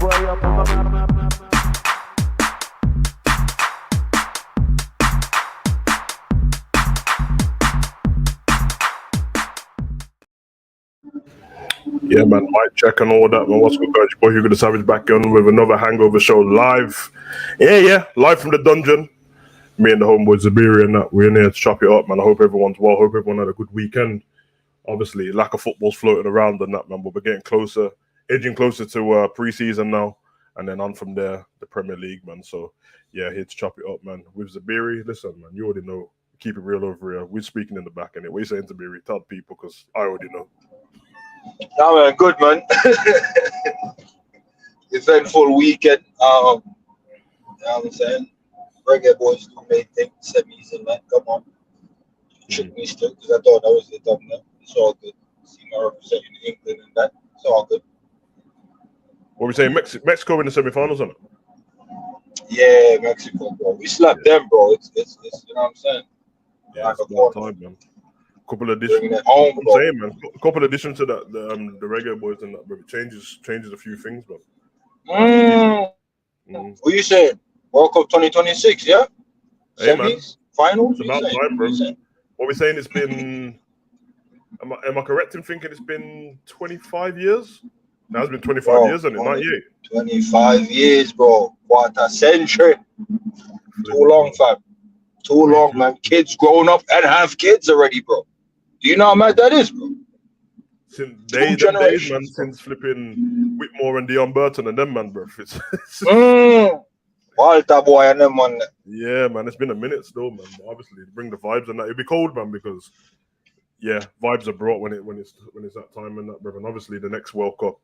Yeah, man, mic check and all that, man. What's good, guys? Your boy Hugo the Savage back on with another Hangover show live. Yeah, live from the dungeon. Me and the homeboy Zabiri and that. We're in here to chop it up, man. I hope everyone's well. Hope everyone had a good weekend. Obviously, lack of football's floating around and that, man, but we're getting closer, edging closer to pre-season now, and then on from there, the Premier League, man. So, yeah, here to chop it up, man. With Zabiri, listen, man, you already know. Keep it real over here. We're speaking in the back, innit? What are you saying, Zabiri? Tell people, because I already know. Yeah, man, good, man. Eventful weekend. You know what I'm saying? Reggae boys do made things, semis and that. Come on. Trick me still, because I thought that was the done, man. It's all good. See my representing England and that. It's all good. What are we saying? Mexico in the semi-finals, isn't it? Yeah, Mexico, bro. We slapped them, bro. It's you know what I'm saying? Yeah, it's about time, man. Couple of additions. Couple additions to that, the Reggae boys and that, but it changes a few things, but. What you saying? World Cup 2026, yeah? Hey, semis, man. finals. It's about time, bro. What we're saying? It's been. Am I correct in thinking it's been 25 years? Now it's been 25 years, and it 98. 25 years, bro. What a century. Too long, fam. Too long, man. Kids grown up and have kids already, bro. Do you know how mad that is, bro? Since days, man, since flipping Whitmore and Dion Burton and them, man, bro. Walter boy and them, man. Yeah, man, it's been a minute still, man. But obviously, bring the vibes and that. It'd be cold, man, because vibes are brought when it's that time and that, bro. And obviously, the next World Cup,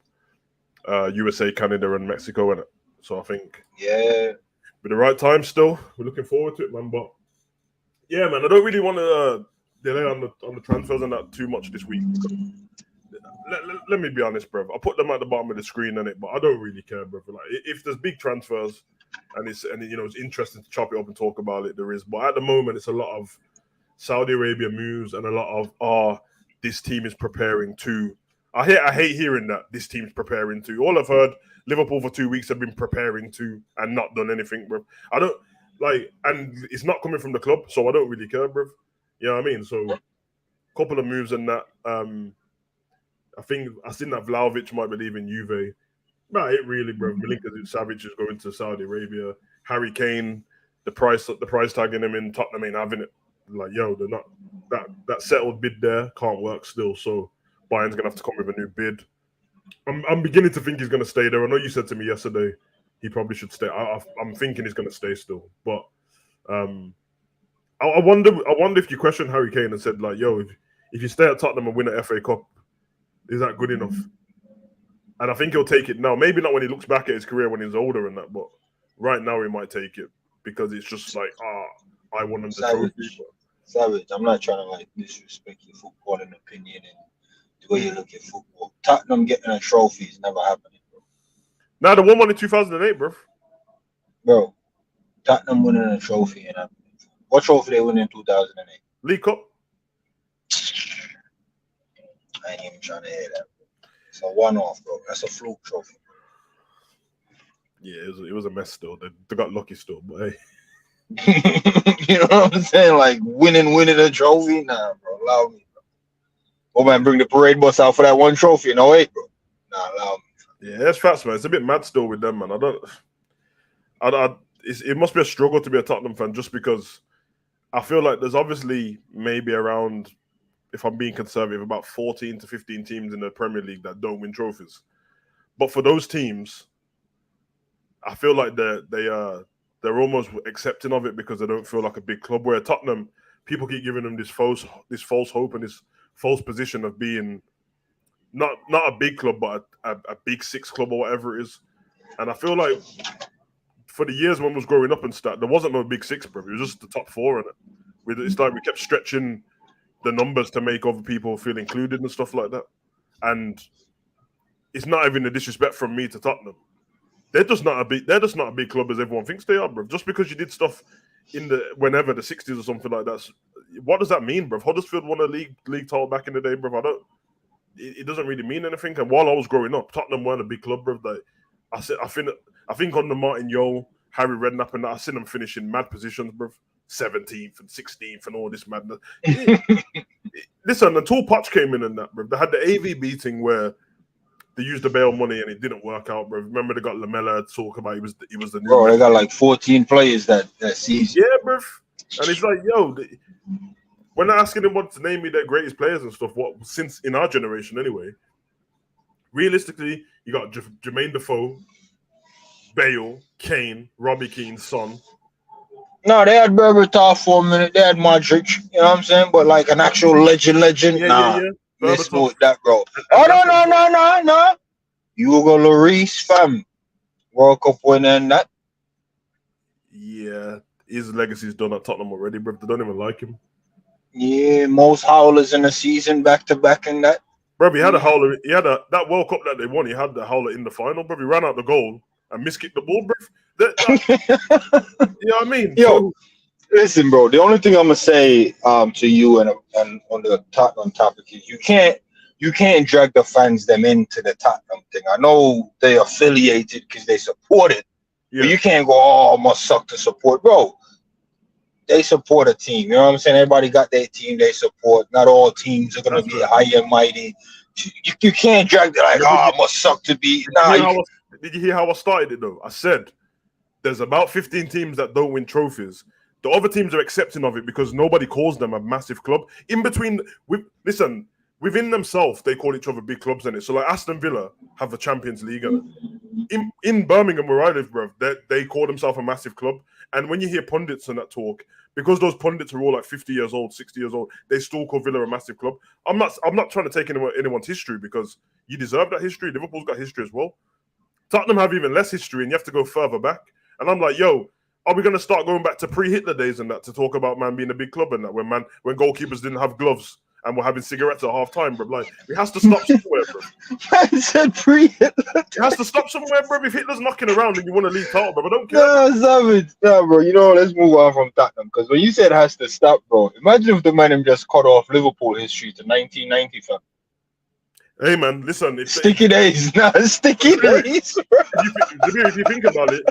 USA, Canada, and Mexico, and it. So I think with the right time still, we're looking forward to it, man. But yeah, man, I don't really want to delay on the transfers and that too much this week. Let me be honest, bro. I put them at the bottom of the screen and it, but I don't really care, bro. Like if there's big transfers and it's interesting to chop it up and talk about it, there is. But at the moment, it's a lot of Saudi Arabia moves and a lot of this team is preparing to. I hate hearing that this team's preparing to. All I've heard, Liverpool for 2 weeks have been preparing to and not done anything, bro. I don't like, and it's not coming from the club, so I don't really care, bro. You know what I mean? So, couple of moves and that. I think I seen that Vlahovic might be leaving Juve. Nah, it really, bro. Milinkovic-Savic is going to Saudi Arabia. Harry Kane, the price tagging him in Tottenham ain't having it. Like, yo, they're not that settled bid there can't work still. So Bayern's gonna have to come with a new bid. I'm beginning to think he's gonna stay there. I know you said to me yesterday he probably should stay. I'm thinking he's gonna stay still, but I wonder if you question Harry Kane and said like, yo, if you stay at Tottenham and win an FA Cup, is that good enough? And I think he'll take it now. Maybe not when he looks back at his career when he's older and that, but right now he might take it because it's just like, I want him to trophy. Savage, I'm not trying to like disrespect your footballing opinion and the way you look at football. Tottenham getting a trophy is never happening, bro. Nah, the one in 2008, bro. Bro, Tottenham winning a trophy and what trophy they win in 2008? League Cup. I ain't even trying to hear that. It's a one-off, bro. That's a fluke trophy. Yeah, it was a mess still. They got lucky still, but hey. You know what I'm saying? Like winning a trophy? Nah, bro. Allow me, bro. Oh man, bring the parade bus out for that one trophy in 08, bro. Nah, allow me. Yeah, that's facts, man. It's a bit mad still with them, man. It must be a struggle to be a Tottenham fan just because I feel like there's obviously maybe around, if I'm being conservative, about 14 to 15 teams in the Premier League that don't win trophies. But for those teams, I feel like they're almost accepting of it because they don't feel like a big club. Where Tottenham, people keep giving them this false hope and this false position of being not a big club, but a big six club or whatever it is. And I feel like for the years when I was growing up and stuff, there wasn't no big six, bro. It was just the top four in it. It's like we kept stretching the numbers to make other people feel included and stuff like that. And it's not even a disrespect from me to Tottenham. They're just not a big club as everyone thinks they are, bro. Just because you did stuff in the 60s or something like that, what does that mean, bro? Huddersfield won a league title back in the day, bro. It doesn't really mean anything. And while I was growing up, Tottenham weren't a big club, bro. Like, I think on the Martin Yole, Harry Redknapp, and that, I seen them finishing mad positions, bro. 17th and 16th and all this madness. Listen, until Poch came in and that, bro, they had the AV beating where they used the bail money and it didn't work out, bro. Remember they got Lamella to talk about he was the new. Bro, they got like 14 players that season. Yeah, bro. And it's like, yo, when they're asking him what to name me their greatest players and stuff, what since in our generation anyway, realistically, you got Jermaine Defoe, Bale, Kane, Robbie Keane, Son. No, they had Berbatov for a minute. They had Modric, you know what I'm saying? But like an actual legend. Yeah. Let's go with that, bro. Oh, no. Hugo Lloris, fam. World Cup winner and that. Yeah, his legacy's done at Tottenham already, bro. They don't even like him. Yeah, most howlers in a season, back to back and that. Bro, he had a howler. He had that World Cup that they won. He had the howler in the final, bro. He ran out the goal and miskicked the ball, bro. You know what I mean? Yo, listen, bro. The only thing I'm gonna say to you and on the Tottenham topic is you can't drag the fans them into the Tottenham thing. I know they affiliated because they support it, but you can't go, oh, must suck to support, bro. They support a team. You know what I'm saying? Everybody got their team they support. Not all teams are gonna be high and mighty. You can't drag it like, oh, it must suck to be. Did you hear how I started it though? I said there's about 15 teams that don't win trophies. The other teams are accepting of it because nobody calls them a massive club. In between, within themselves, they call each other big clubs in it. So like Aston Villa have the Champions League. In Birmingham, where I live, bro, they call themselves a massive club. And when you hear pundits and that talk, because those pundits are all like 50 years old, 60 years old, they still call Villa a massive club. I'm not trying to take anyone's history because you deserve that history. Liverpool's got history as well. Tottenham have even less history, and you have to go further back. And I'm like, yo, are we going to start going back to pre-Hitler days and that to talk about man being a big club and that when goalkeepers didn't have gloves and were having cigarettes at half time, bro? Like, it has to stop somewhere, bro. I said pre-Hitler. It has to stop somewhere, bro. If Hitler's knocking around and you want to leave title, bro, I don't care. No, savage. No, bro. You know, let's move on from Tottenham because when you said it has to stop, bro, imagine if the man just cut off Liverpool history to 1990, fam. Hey man, listen. Sticky days, sticky days. If you think about it,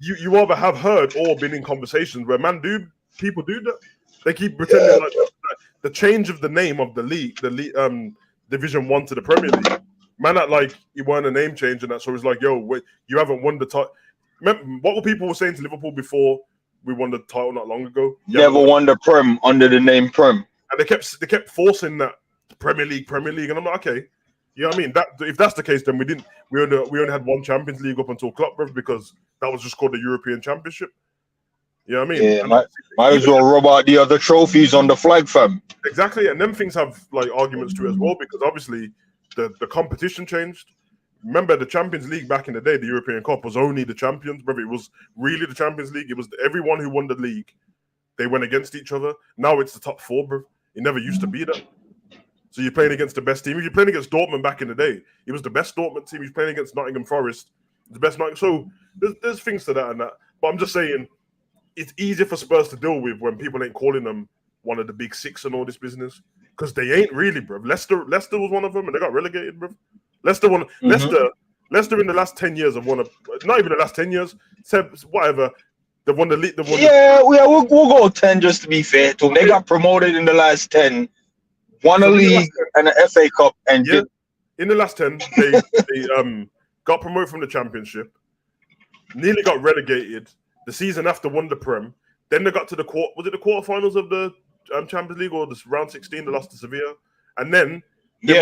you either have heard or been in conversations where people do that. They keep pretending like the change of the name of the league, Division 1 to the Premier League. Man, that like you weren't a name change and that, so it's like, yo, wait, you haven't won the title. What were people saying to Liverpool before we won the title not long ago? Never won the Prem under the name Prem, and they kept forcing that Premier League, and I'm like, okay. You know what I mean? If that's the case, then we only had one Champions League up until Klopp, because that was just called the European Championship. You know what I mean? Yeah, might as well rub out the other trophies on the flag, fam. Exactly, and them things have like arguments to it as well because obviously the competition changed. Remember the Champions League back in the day, the European Cup was only the champions, brother. It was really the Champions League. It was everyone who won the league. They went against each other. Now it's the top four, bro. It never used to be that. So you're playing against the best team. If you're playing against Dortmund back in the day, it was the best Dortmund team. He's playing against Nottingham Forest, the best Nottingham. So there's things to that and that. But I'm just saying, it's easier for Spurs to deal with when people ain't calling them one of the big six and all this business because they ain't really, bro. Leicester was one of them, and they got relegated, bro. Leicester in the last 10 years have won not even the last 10 years, whatever. They've won the league. We'll go 10 just to be fair to them. They got promoted in the last 10. Won a league and an FA Cup, and in the last 10, they got promoted from the Championship, nearly got relegated. The season after won the Prem. Then they got to the quarterfinals of the Champions League or the round 16. They lost to Sevilla, and then They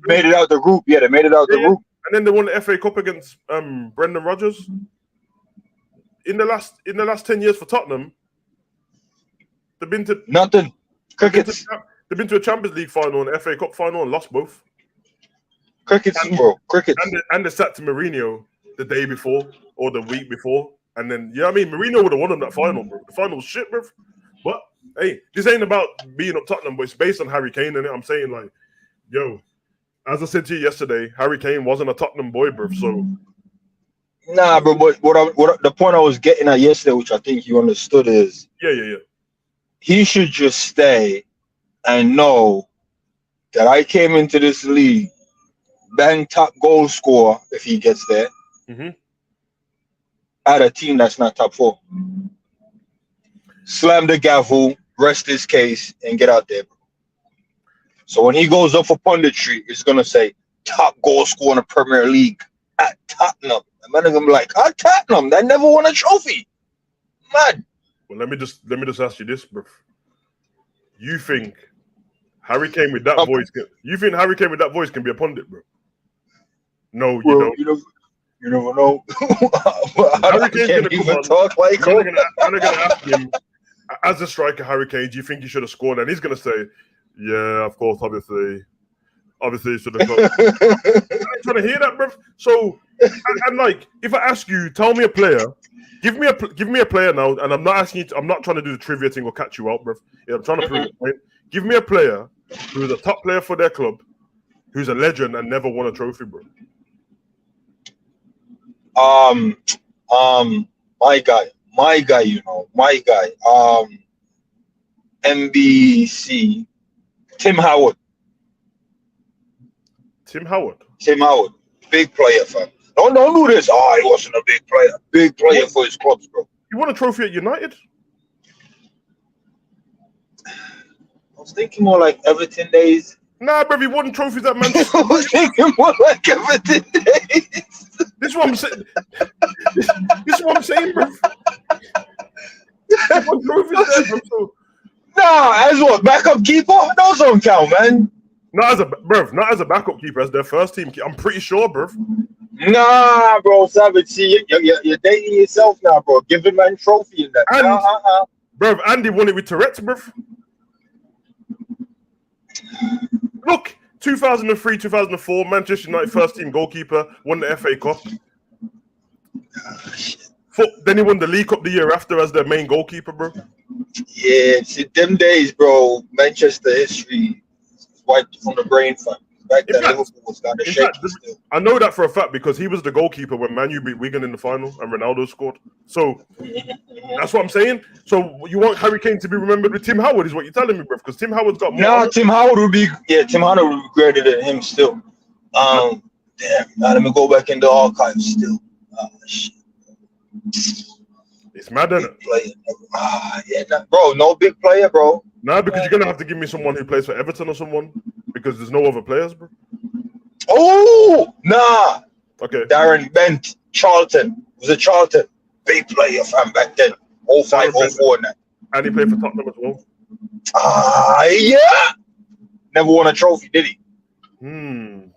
made it out the group. Yeah, they made it out the group. And then they won the FA Cup against Brendan Rodgers. In the last 10 years for Tottenham, they've been to nothing. Crickets. They've been to a Champions League final and FA Cup final and lost both. Crickets, bro. Crickets. And they sat to Mourinho the day before or the week before. And then, Mourinho would have won on that final, bro. The final was shit, bro. But, hey, this ain't about being up Tottenham, but it's based on Harry Kane, and I'm saying, like, yo, as I said to you yesterday, Harry Kane wasn't a Tottenham boy, bro, so... Nah, bro, but what the point I was getting at yesterday, which I think you understood, is... Yeah. He should just stay and know that I came into this league, bang top goal scorer if he gets there, Mm-hmm. At a team that's not top 4. Slam the gavel, rest his case, and get out there, bro. So when he goes up for punditry, it's gonna say top goal scorer in the Premier League at Tottenham. And man are gonna be like, at Tottenham, that never won a trophy. Mad. Well, let me just ask you this, bro. You think Harry Kane with that voice? You think Harry Kane with that voice can be a pundit, bro? No, you don't. You never know. Harry Kane's can't even talk like him. I'm gonna ask him, as a striker, Harry Kane, do you think he should have scored? And he's gonna say, yeah, of course, obviously he should have scored. I'm trying to hear that, bro. So, and like, if I ask you, tell me a player. Give me a player now, and I'm not asking you. I'm not trying to do the trivia thing or catch you out, bro. Yeah, I'm trying to prove it. Right? Give me a player who's a top player for their club, who's a legend and never won a trophy, bro. My guy, NBC, Tim Howard, big player, fam. Don't do this. Oh, he wasn't a big player for his clubs, bro. You won a trophy at United? I was thinking more like Everton days. Nah, bro, he won trophies at Manchester. I was thinking more like Everton days. This is what I'm saying. This is what I'm saying, bro. Nah, as what? Backup keeper? Those don't count, man. Not as a backup keeper, as their first team. I'm pretty sure, bro. Nah, bro, Savage. See, you're dating yourself now, bro. Give him a trophy in that. And, bro, Andy won it with Tourette's, bro. Look, 2003, 2004, Manchester United first team goalkeeper, won the FA Cup. Then he won the League Cup the year after as their main goalkeeper, bro. Yeah, see, them days, bro, Manchester history is wiped from the brain, fam. Back then, Liverpool was kind of shaky still. I know that for a fact because he was the goalkeeper when Man U beat Wigan in the final and Ronaldo scored. So that's what I'm saying. So you want Harry Kane to be remembered with Tim Howard is what you're telling me, bro? Because Tim Howard's got more. Nah, Tim Howard would be greater than him still. Damn, now let me go back in the archives still. Shit. It's mad, isn't it? Bro, no big player, bro. Nah, because you're gonna have to give me someone who plays for Everton or someone because there's no other players, bro. Oh, nah. Okay. Darren Bent, Charlton. Was a Charlton. Big player, fam, back then. 05, 04 and that. And he played for Tottenham as well. Yeah. Never won a trophy, did he? I'm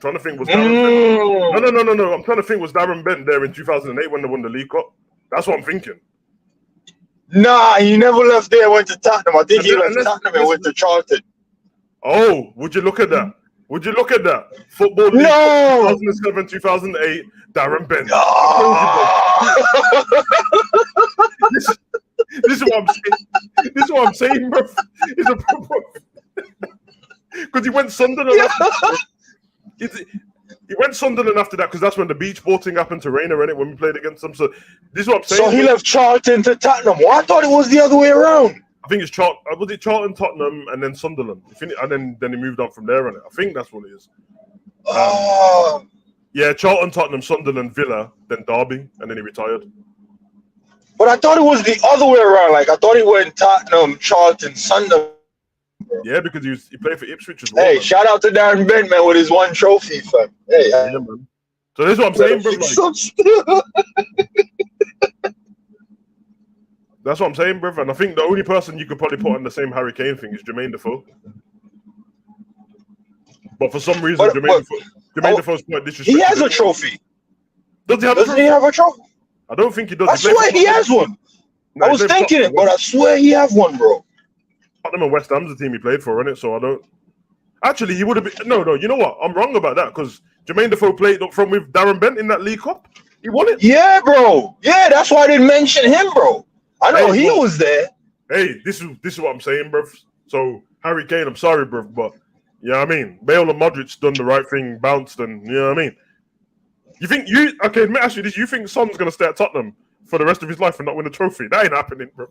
trying to think. Was Darren Bent? No. I'm trying to think. Was Darren Bent there in 2008 when they won the League Cup? That's what I'm thinking. Nah, he never left there. Went to Tottenham. I think he left Tottenham and went to Charlton. Oh, would you look at that? Football League 2007, 2008, Darren Bent. This is what I'm saying, bro. Because he went Sunderland. He went Sunderland after that because that's when the beach ball thing happened to Rayner, innit, when we played against them. So this is what I'm saying. So he left Charlton to Tottenham. Well, I thought it was the other way around. I think it's Charlton. Was it Charlton, Tottenham, and then Sunderland? And then he moved on from there, innit? I think that's what it is. Yeah, Charlton, Tottenham, Sunderland, Villa, then Derby, and then he retired. But I thought it was the other way around. Like I thought he went Tottenham, Charlton, Sunderland. Yeah, because he played for Ipswich as well. Hey, man. Shout out to Darren Bent, man, with his one trophy, fam. Hey, yeah, man. So this is what I'm saying, bro. That's what I'm saying, bro. And I think the only person you could probably put on the same Harry Kane thing is Jermaine Defoe. But for some reason, Jermaine Defoe's quite disrespectful. He has a trophy. Does he have a trophy? He have a trophy? I don't think he does. I swear he has one. No, I was thinking it, but I swear he has one, bro. Tottenham and West Ham's the team he played for, innit? So I don't. Actually, he would have been. No. You know what? I'm wrong about that because Jermaine Defoe played up front with Darren Bent in that League Cup. He won it. Yeah, bro. Yeah, that's why I didn't mention him, bro. I know he was there. Hey, this is what I'm saying, bro. So Harry Kane, I'm sorry, bro, but you know what I mean. Bale and Modric done the right thing, bounced, and you know what I mean. Okay? Let me ask you this: you think Son's gonna stay at Tottenham for the rest of his life and not win a trophy? That ain't happening, bro.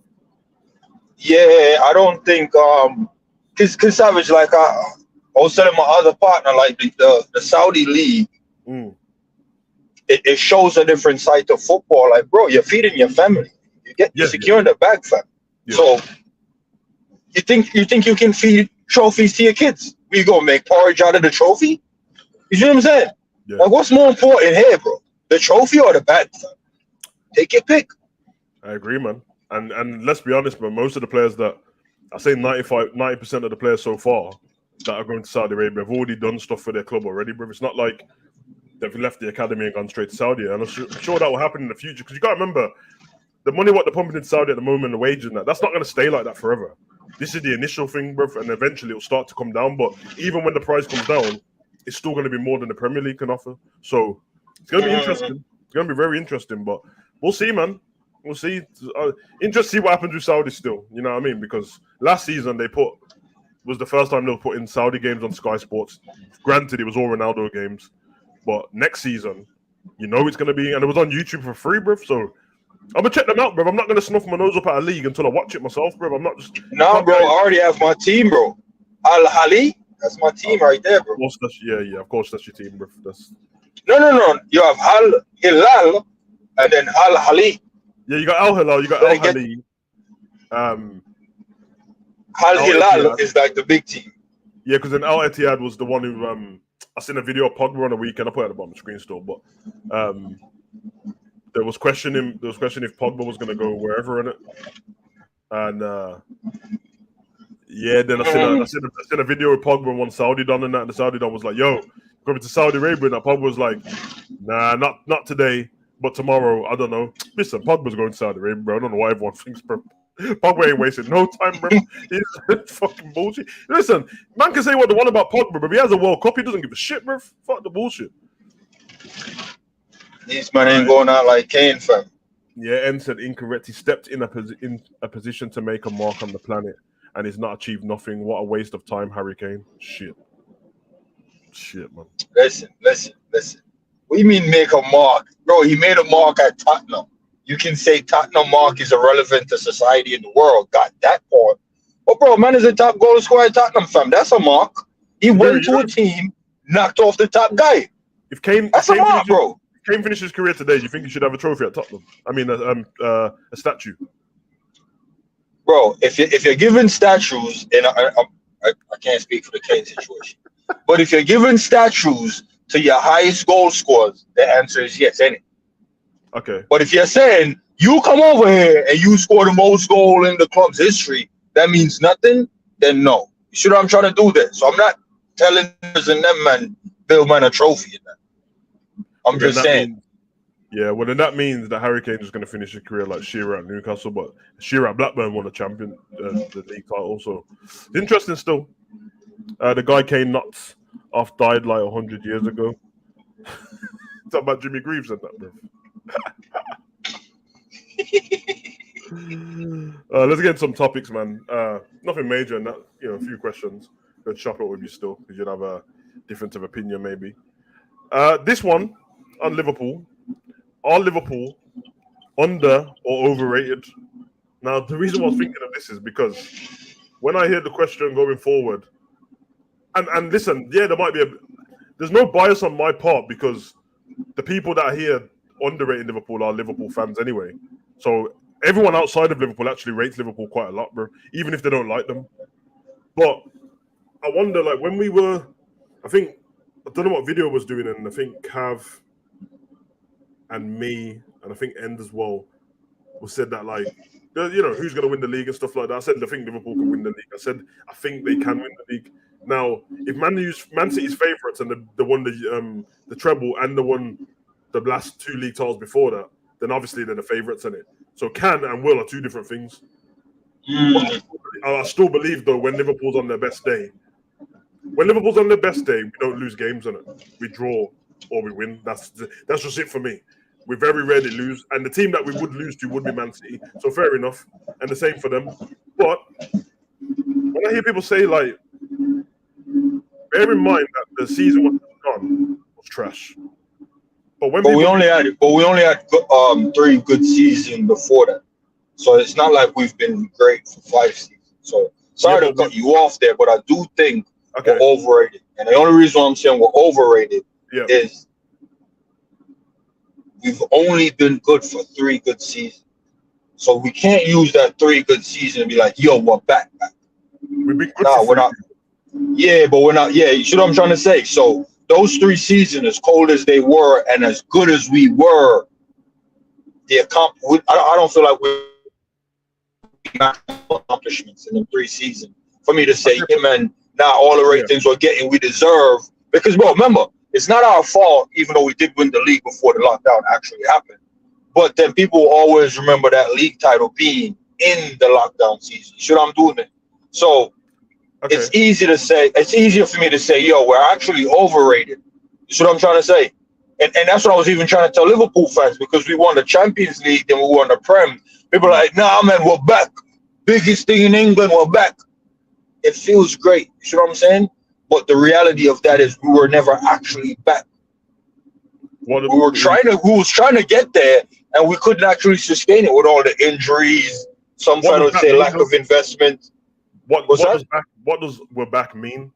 Yeah, I don't think cause Savage, like I was telling my other partner, like the Saudi league it shows a different side to football. Like, bro, you're feeding your family. You're securing the bag, fam. Yeah. So you think you can feed trophies to your kids? We gonna make porridge out of the trophy? You see what I'm saying? Yeah. Like, what's more important here, bro? The trophy or the bag, fam? Take your pick. I agree, man. And let's be honest, man. Most of the players that I say 90% of the players so far that are going to Saudi Arabia have already done stuff for their club already, bro. It's not like they've left the academy and gone straight to Saudi. And I'm sure that will happen in the future because you got to remember the money what they're pumping in Saudi at the moment, the wage and that's not going to stay like that forever. This is the initial thing, bro, and eventually it'll start to come down. But even when the price comes down, it's still going to be more than the Premier League can offer. So it's going to be interesting. It's going to be very interesting, but we'll see, man. We'll see. Interesting to see what happens with Saudi still. You know what I mean? Because last season was the first time they were putting Saudi games on Sky Sports. Granted, it was all Ronaldo games, but next season, you know it's going to be, and it was on YouTube for free, bro. So I'm gonna check them out, bro. I'm not gonna snuff my nose up at a league until I watch it myself, bro. I'm not just. No, bro. I already have my team, bro. Al Hali, that's my team right there, bro. Of course, of course, that's your team, bro. No. You have Al Hilal and then Al Hali. Yeah, you got Al Hilal, you got Al Hali. Al Hilal is like the big team. Yeah, because then Al Ittihad was the one who I seen a video of Pogba on the weekend. I put it at the bottom of the screen still, but there was questioning if Pogba was going to go wherever in it, and then I seen a video with Pogba and one Saudi Don and that, and the Saudi Don was like, "Yo, going to Saudi Arabia," and that Pogba was like, "Nah, not today, but tomorrow. I don't know." Listen, Pogba's going to Saudi Arabia, bro. I don't know why everyone thinks, bro. Pogba ain't wasting no time, bro. He's fucking bullshit. Listen, man can say what they want about Pogba, but if he has a World Cup, he doesn't give a shit, bro. Fuck the bullshit. These men ain't going out like Kane, fam. Yeah, N said incorrect. He stepped in a position to make a mark on the planet, and he's not achieved nothing. What a waste of time, Harry Kane. Shit, man. Listen. What do you mean make a mark? Bro, he made a mark at Tottenham. You can say Tottenham mark is irrelevant to society in the world. Got that part. But, bro, man is a top goal scorer at Tottenham, fam. That's a mark. He went to a team, knocked off the top guy. That's a mark, bro. If Kane finishes his career today, do you think he should have a trophy at Tottenham? I mean, a statue. Bro, if you're given statues, and I can't speak for the Kane situation, but if you're given statues to your highest goal scorers, the answer is yes, ain't it? Okay. But if you're saying you come over here and you score the most goal in the club's history, that means nothing, then no. You see what I'm trying to do there? So I'm not telling them, man, build man a trophy in that. I'm just saying. Well, then that means that Harry Kane is going to finish his career like Shearer at Newcastle, but Shearer at Blackburn won the league title. So it's interesting still. The guy Kane knocked off died like 100 years ago. Talk about Jimmy Greaves and that, bro. Let's get into some topics, man. Nothing major in that, a few questions. Let's chop it with you still, because you'd have a difference of opinion, maybe. This one on Liverpool. Are Liverpool under or overrated? Now, the reason I was thinking of this is because when I hear the question going forward, and listen, there might be there's no bias on my part because the people that are here underrating Liverpool are Liverpool fans anyway. So everyone outside of Liverpool actually rates Liverpool quite a lot, bro, even if they don't like them. But I wonder, like, when we were, I don't know what video was doing, and I think Cav and me, and I think End as well, was said that, like, who's going to win the league and stuff like that. I said, I think Liverpool can win the league. I said, I think they can win the league. Now, if Man City's favourites and the won the treble and the last two league titles before that, then obviously they're the favourites in it. So can and will are two different things. I still believe, though, when Liverpool's on their best day, we don't lose games on it. We draw or we win. That's just it for me. We very rarely lose. And the team that we would lose to would be Man City. So fair enough. And the same for them. But when I hear people say, like, bear in mind that the season was trash. But we only had 3 good seasons before that. So it's not like we've been great for 5 seasons. So sorry to cut you off there, but I do think we're overrated. And the only reason I'm saying we're overrated is we've only been good for 3 good seasons. So we can't use that 3 good season and be like, yo, we're back. We've been good Nah, for we're 3 not. Yeah, but we're not. Yeah, you see what I'm trying to say? So those 3 seasons, as cold as they were and as good as we were, I don't feel like we accomplishments in the 3 seasons for me to say, yeah, man, now all the ratings we're getting, we deserve. Because, bro, remember, it's not our fault, even though we did win the league before the lockdown actually happened. But then people will always remember that league title being in the lockdown season. You see what I'm doing it? So it's easy to say, it's easier for me to say, yo, we're actually overrated. You see what I'm trying to say? And that's what I was even trying to tell Liverpool fans, because we won the Champions League, then we won the Prem. People are like, nah, man, we're back. Biggest thing in England, we're back. It feels great. You see what I'm saying? But the reality of that is we were never actually back. We was trying to get there, and we couldn't actually sustain it with all the injuries. Some fans would say lack of investment. What does we're back mean?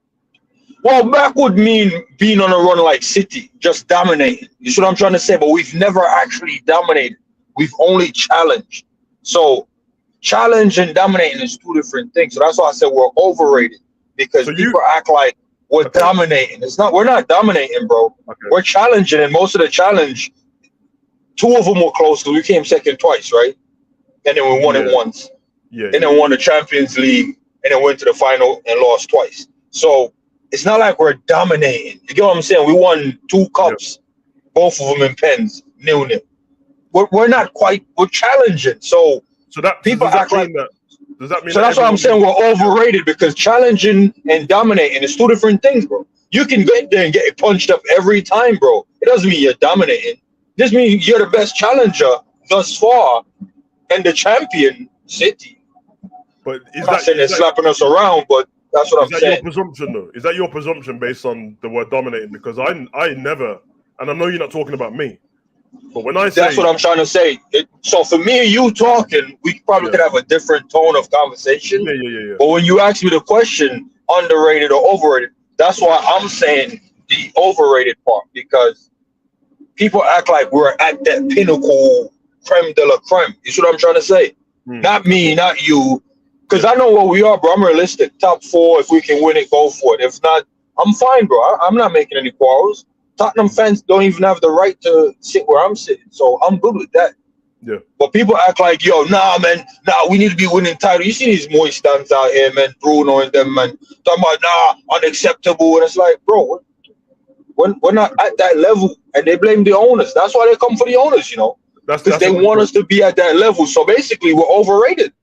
Well, back would mean being on a run like City, just dominating. You see what I'm trying to say? But we've never actually dominated. We've only challenged. So challenge and dominating is 2 different things. So that's why I said we're overrated, because people act like we're dominating. We're not dominating, bro. We're challenging, and most of the challenge, 2 of them were close because we came second twice, right? And then we won it once. And then won the Champions League, and then went to the final and lost twice. So it's not like we're dominating. You get what I'm saying? We won 2 cups, both of them in pens, 0-0. We're not quite. We're challenging. So that people act like. Does that mean? So that's why I'm saying we're overrated, because challenging and dominating is 2 different things, bro. You can get there and get punched up every time, bro. It doesn't mean you're dominating. This means you're the best challenger thus far, and the champion, City. But I'm not saying they're slapping us around, but that's what I'm saying. Is that your presumption, though? Is that your presumption based on the word dominating? Because I never, and I know you're not talking about me, but when I say... That's what I'm trying to say. So for me and you talking, we probably could have a different tone of conversation. Yeah. But when you ask me the question, underrated or overrated, that's why I'm saying the overrated part, because people act like we're at that pinnacle, creme de la creme. You see what I'm trying to say? Not me, not you. Because I know what we are, bro. I'm realistic. Top 4, if we can win it, go for it. If not, I'm fine, bro. I'm not making any quarrels. Tottenham fans don't even have the right to sit where I'm sitting. So I'm good with that. Yeah. But people act like, yo, nah, man. Nah, we need to be winning title. You see these moist stands out here, man. Bruno and them, man. Talking about, nah, unacceptable. And it's like, bro, we're not at that level. And they blame the owners. That's why they come for the owners, you know. Because they want us to be at that level. So basically, we're overrated.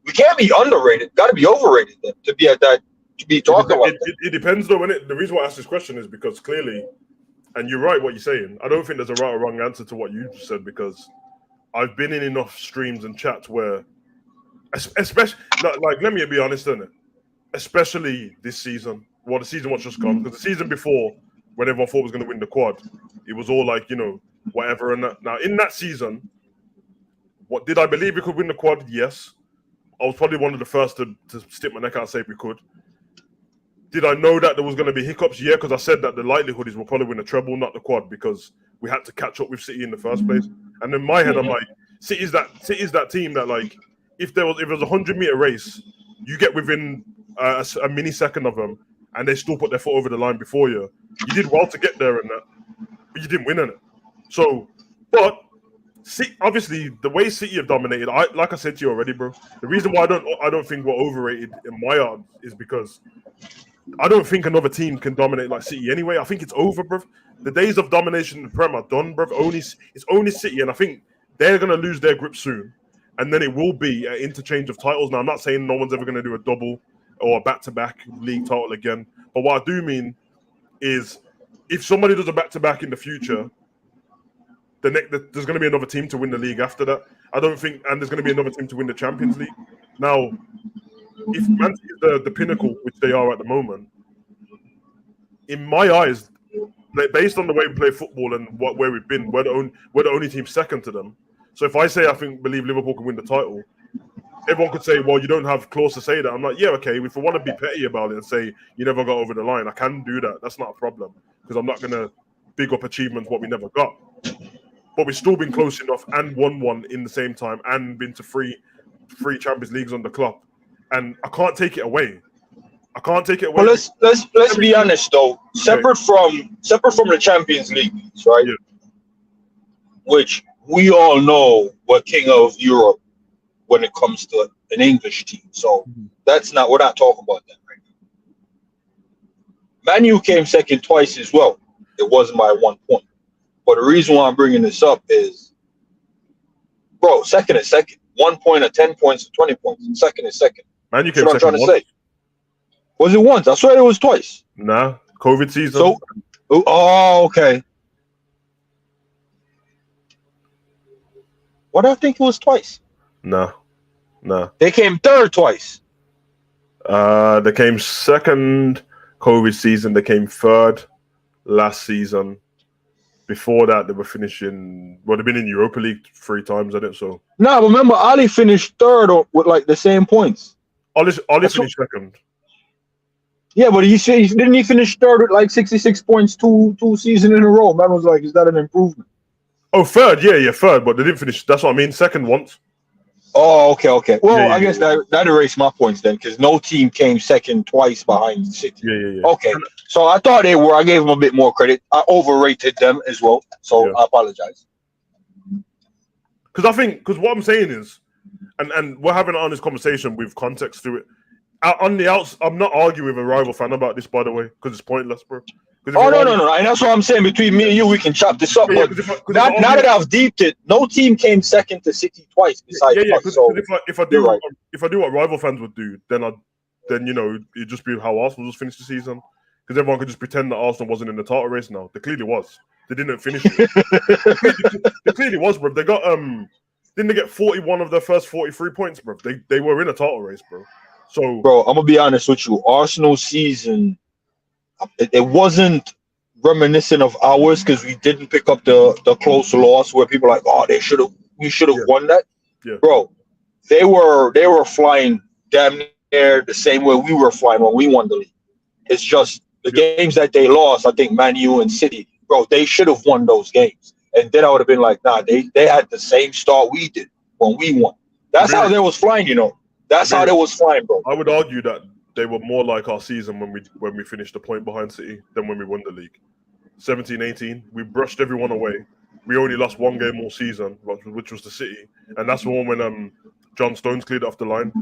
We can't be underrated. Got to be overrated then, to be at that, to be talking like that. It depends, though. The reason why I asked this question is because clearly, and you're right what you're saying, I don't think there's a right or wrong answer to what you just said, because I've been in enough streams and chats where, especially, like let me be honest, innit? Especially this season, the season what's just gone, because the season before, when everyone thought was going to win the quad, it was all like, whatever. And that. Now, in that season, what did I believe we could win the quad? Yes. I was probably one of the first to stick my neck out and say we could. Did I know that there was going to be hiccups? Yeah, because I said that the likelihood is we'll probably win the treble, not the quad, because we had to catch up with City in the first place. And in my head, I'm like, City's that team that, like, if there was a 100-meter race, you get within a mini second of them, and they still put their foot over the line before you. You did well to get there and that, but you didn't win in it. So, but obviously, the way City have dominated, like I said to you already, bro. The reason why I don't think we're overrated in my eyes is because I don't think another team can dominate like City anyway. I think it's over, bro. The days of domination in the Prem are done, bro. It's only City, and I think they're gonna lose their grip soon, and then it will be an interchange of titles. Now, I'm not saying no one's ever gonna do a double or a back-to-back league title again, but what I do mean is if somebody does a back-to-back in the future, there's going to be another team to win the league after that. I don't think, and there's going to be another team to win the Champions League. Now, if Man City is the pinnacle, which they are at the moment, in my eyes, based on the way we play football and where we've been, we're the only team second to them. So if I say believe Liverpool can win the title, everyone could say, well, you don't have clause to say that. I'm like, yeah, okay. If I want to be petty about it and say you never got over the line, I can do that. That's not a problem, because I'm not going to big up achievements what we never got. but we've still been close enough and won one in the same time and been to three Champions Leagues on the club. And I can't take it away. I can't take it away. Well, let's be honest though. Separate from the Champions League, right? Yeah. Which we all know we're king of Europe when it comes to an English team. So we're not talking about that right now. Man U came second twice as well. It wasn't by 1 point. But the reason why I'm bringing this up is, bro, second is second. 1 point or 10 points or 20 points. Second is second. Man U came That's what I'm second trying to say. Was it once? I swear it was twice. Nah, COVID season. So, okay. What do I think it was twice? Nah. They came third twice. They came second COVID season. They came third last season. Before that, they were finishing. Well, they've been in Europa League 3 times, I think. So. No, remember Ali finished third with like the same points. Ali finished second. Yeah, but didn't he finish third with like 66 points two seasons in a row? Man was like, is that an improvement? Oh, third, yeah, third, but they didn't finish. That's what I mean. Second once. Oh, okay. Well, I guess that erased my points then, because no team came second twice behind City. Yeah. Okay, so I thought they were. I gave them a bit more credit. I overrated them as well, so I apologize. Because what I'm saying is, and we're having an honest conversation with context to it. On the outs, I'm not arguing with a rival fan about this, by the way, because it's pointless, bro. No, and that's what I'm saying. Between me and you, we can chop this up. But now that I've deeped it, no team came second to City twice besides us. So if I do what rival fans would do, then you know it'd just be how Arsenal just finished the season, because everyone could just pretend that Arsenal wasn't in the title race. Now they clearly was. They didn't finish it. They clearly was, bro. They got didn't they get 41 of their first 43 points, bro? They were in a title race, bro. So, bro, I'm gonna be honest with you. Arsenal season, it wasn't reminiscent of ours because we didn't pick up the close loss where people are like, oh, we should have won that. Yeah. Bro, they were flying damn near the same way we were flying when we won the league. It's just the games that they lost. I think Man U and City, bro, they should have won those games, and then I would have been like, nah, they had the same start we did when we won. That's how they was flying, you know. That's how they was flying, bro. I would argue that they were more like our season when we finished a point behind City than when we won the league. 17-18, we brushed everyone away. We only lost 1 game all season, which was the City, and that's the one when John Stones cleared off the line,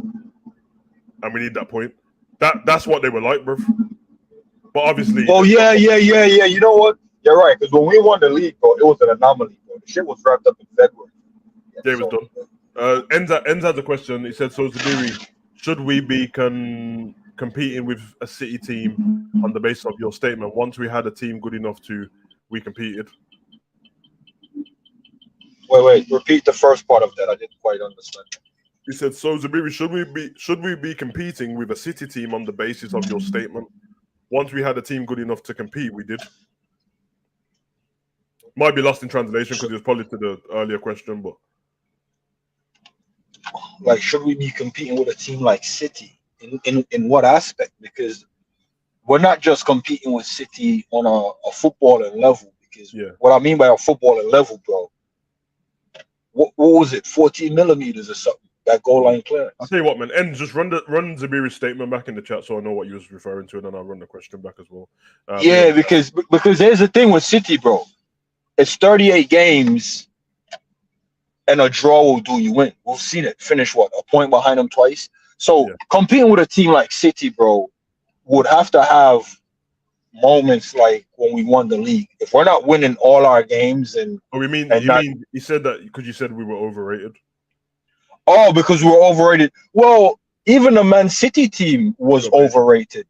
and we need that point. That's what they were like, bro. But obviously, oh yeah. You know what? You're right, because when we won the league, bro, it was an anomaly. Bro. The shit was wrapped up in February. Yeah, it was done. Enza has a question. He said, so Zabiri, should we be competing with a City team on the basis of your statement? Once we had a team good enough we competed. Wait, repeat the first part of that. I didn't quite understand. He said, so Zabiri, should we be competing with a City team on the basis of your statement? Once we had a team good enough to compete, we did. Might be lost in translation because it was probably to the earlier question, but like, should we be competing with a team like City? In what aspect? Because we're not just competing with City on a footballing level. Because what I mean by a footballing level, bro, what was it? 14 millimeters or something? That goal line clearance. I'll tell you what, man. And just run Zabiri's statement back in the chat so I know what you was referring to, and then I'll run the question back as well. Because there's a thing with City, bro. It's 38 games. And a draw will do you in. We've seen it. Finish what? A point behind them twice. So competing with a team like City, bro, would have to have moments like when we won the league. If we're not winning all our games, and he said that because you said we were overrated. Oh, because we were overrated. Well, even the Man City team was overrated.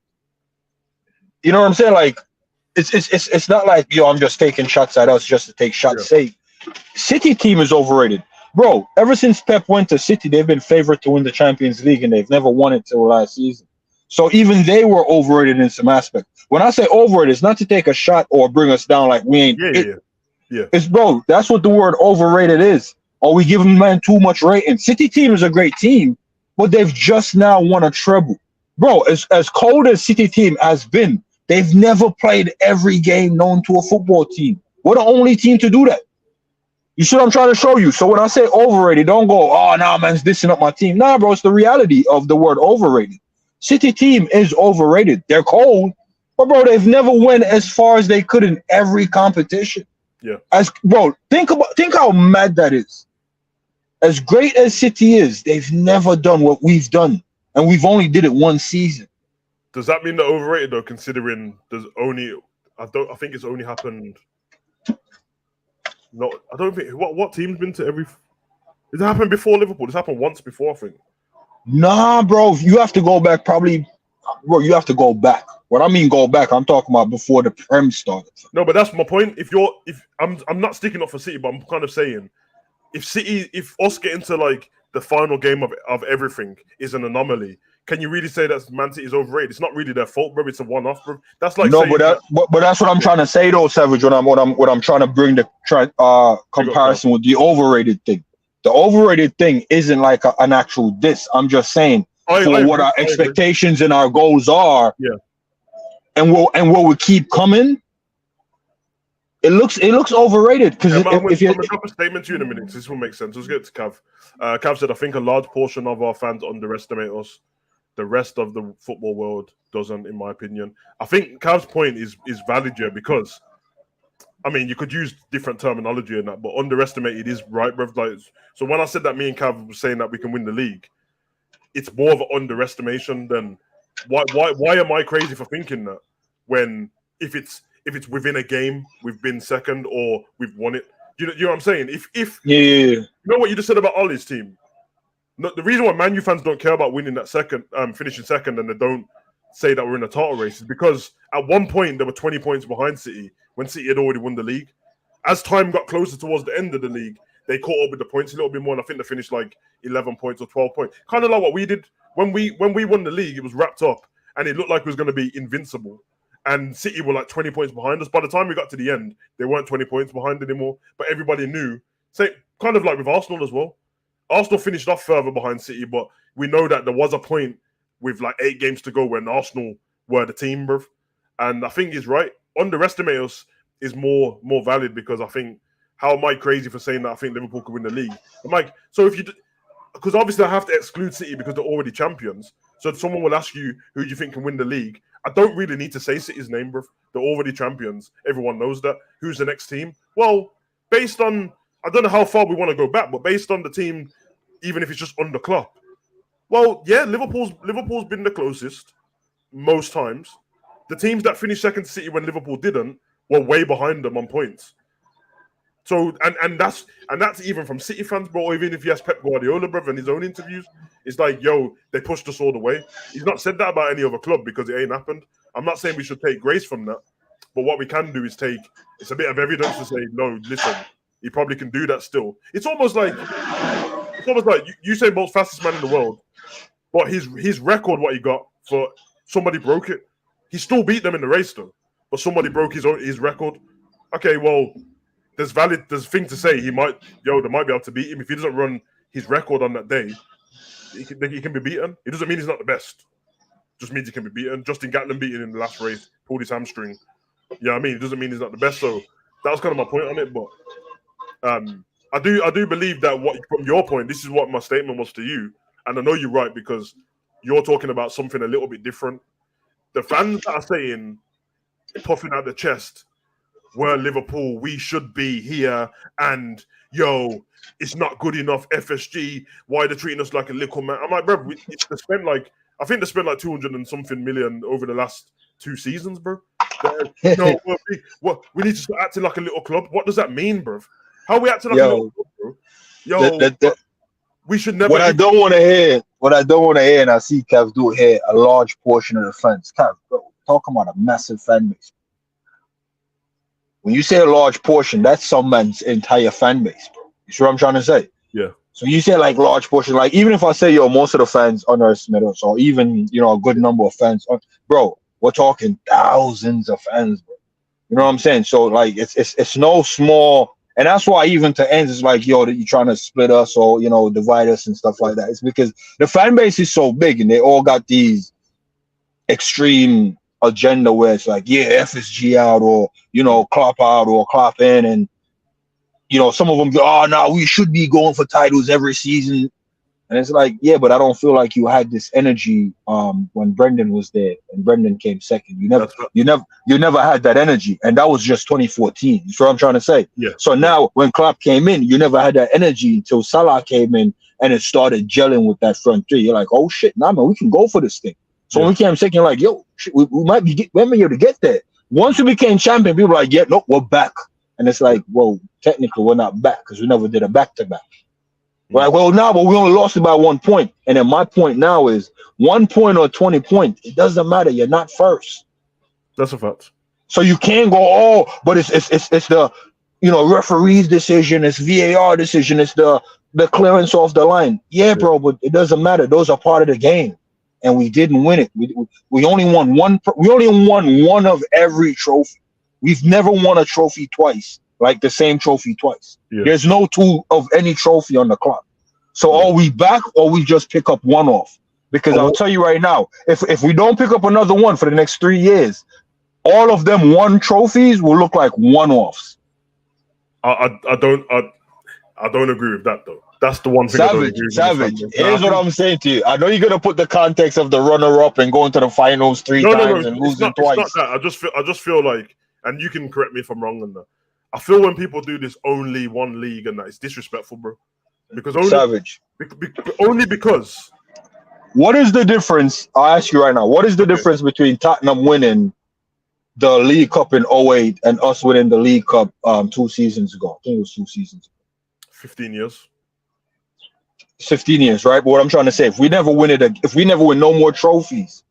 You know what I'm saying? Like, it's not like, I'm just taking shots at us just to take shots' sake. City team is overrated, bro. Ever since Pep went to City, they've been favored to win the Champions League, and they've never won it till last season. So even they were overrated in some aspect. When I say overrated, it's not to take a shot or bring us down like we ain't. Yeah. It's, bro, that's what the word overrated is. Or we give them, man, too much rating. City team is a great team, but they've just now won a treble. Bro, as cold as City team has been, they've never played every game known to a football team. We're the only team to do that. You see what I'm trying to show you? So when I say overrated, don't go, oh, nah, man's dissing up my team. Nah, bro, it's the reality of the word overrated. City team is overrated. They're cold, but bro, they've never went as far as they could in every competition. Yeah. Think how mad that is. As great as City is, they've never done what we've done, and we've only did it one season. Does that mean they're overrated though? Considering I think it's only happened. No, I don't think. What team's been to every? It happened before Liverpool. This happened once before, I think. Nah, bro, you have to go back. Probably, bro, you have to go back. What I mean, go back. I'm talking about before the Prem started. No, but that's my point. If I'm not sticking up for City, but I'm kind of saying, if us getting to like the final game of everything is an anomaly, can you really say that Man City is overrated? It's not really their fault, bro. It's a one-off, bro. That's like no, but that's what I'm trying to say, though, Savage. What I'm trying to bring the comparison with the overrated thing. The overrated thing isn't like an actual diss. I'm just saying what our expectations and our goals are. Yeah. And will we keep coming? It looks overrated because if you drop a statement to you in a minute, this will make sense. Let's get to Cav. Cav said, I think a large portion of our fans underestimate us. The rest of the football world doesn't, in my opinion. I think Cav's point is valid here because, I mean, you could use different terminology in that, but underestimated is right, bro. Like, so when I said that me and Cav were saying that we can win the league, it's more of an underestimation than why am I crazy for thinking that when if it's within a game we've been second or we've won it. You know what I'm saying? If you know what you just said about Ollie's team. No, the reason why Man U fans don't care about winning that second, finishing second, and they don't say that we're in a title race is because at one point they were 20 points behind City when City had already won the league. As time got closer towards the end of the league, they caught up with the points a little bit more, and I think they finished like 11 points or 12 points. Kind of like what we did when we won the league. It was wrapped up, and it looked like it was going to be invincible. And City were like 20 points behind us. By the time we got to the end, they weren't 20 points behind anymore. But everybody knew. Kind of like with Arsenal as well. Arsenal finished off further behind City, but we know that there was a point with like 8 games to go when Arsenal were the team, bro. And I think he's right. Underestimate us is more valid because I think, how am I crazy for saying that I think Liverpool could win the league? I'm like, so if you, because obviously I have to exclude City because they're already champions. So if someone will ask you, who do you think can win the league? I don't really need to say City's name, bro. They're already champions. Everyone knows that. Who's the next team? Well, based on, I don't know how far we want to go back, but based on the team, even if it's just under Klopp, well, yeah, Liverpool's been the closest most times. The teams that finished second to City when Liverpool didn't were way behind them on points. So and that's even from City fans, bro. Or even if you ask Pep Guardiola, bro, in his own interviews, it's like, yo, they pushed us all the way. He's not said that about any other club because it ain't happened. I'm not saying we should take grace from that, but what we can do is it's a bit of evidence to say, no, listen, he probably can do that still. It's almost like Usain Bolt's fastest man in the world, but his record, what he got for somebody broke it. He still beat them in the race though, but somebody broke his record. Okay, well, there's a thing to say. There might be able to beat him if he doesn't run his record on that day. He can be beaten. It doesn't mean he's not the best. Just means he can be beaten. Justin Gatlin beat him in the last race, pulled his hamstring. Yeah, I mean, it doesn't mean he's not the best. So that was kind of my point on it. But I do believe that from your point, this is what my statement was to you, and I know you're right because you're talking about something a little bit different. The fans that are saying, puffing out the chest, we're Liverpool, we should be here, and yo, it's not good enough. FSG, why they're treating us like a little man? I'm like, bro, I think they spent like 200 and something million over the last 2 seasons, bro. No, we need to start acting like a little club. What does that mean, bro? How are we acting like a little club, bro? Yo, we should never. What I don't want to hear, and I see Kev do here, a large portion of the fans. Kev, bro, talking about a massive fan base. When you say a large portion, that's some man's entire fan base, bro. You see what I'm trying to say? Yeah. So you say like large portion, like even if I say, yo, most of the fans underestimate us, or even, a good number of fans, bro, we're talking thousands of fans, bro. You know what I'm saying? So like, it's no small, and that's why even to ends, it's like, yo, that you're trying to split us or, divide us and stuff like that. It's because the fan base is so big and they all got these extreme agenda where it's like, yeah, FSG out or, Klopp out or Klopp in. And some of them go, oh, no, we should be going for titles every season. And it's like, yeah, but I don't feel like you had this energy when Brendan was there and Brendan came second. You never had that energy. And that was just 2014. You feel what I'm trying to say? Yeah. So now when Klopp came in, you never had that energy until Salah came in and it started gelling with that front three. You're like, oh shit, nah, man, we can go for this thing. So when we came second, you're like, yo, shit, we might be able to get there. Once we became champion, people were like, yeah, no, we're back. And it's like, well, technically we're not back because we never did a back-to-back. Right. Well, now, but we only lost it by 1 point. And then my point now is 1 point or 20 points. It doesn't matter. You're not first. That's a fact. So you can't go, oh, but it's the referee's decision, it's VAR decision, it's the clearance off the line. Yeah, bro, but it doesn't matter. Those are part of the game. And we didn't win it. We only won one. We only won one of every trophy. We've never won a trophy twice, like the same trophy twice. Yeah. There's no two of any trophy on the clock. So are we back or we just pick up one off? Because I'll tell you right now, if we don't pick up another one for the next 3 years, all of them one trophies will look like one-offs. I don't agree with that though. That's the one thing. Savage. Here's what I'm saying to you. I know you're gonna put the context of the runner-up and going to the finals three times and losing twice. It's not that. I just feel like, and you can correct me if I'm wrong on that. I feel when people do this only one league and that, it's disrespectful, bro. Because only because. What is the difference? I'll ask you right now. What is the difference between Tottenham winning the League Cup in 2008 and us winning the League Cup 2 seasons ago? I think it was 2 seasons ago. 15 years. 15 years, right? But what I'm trying to say, if we never win no more trophies,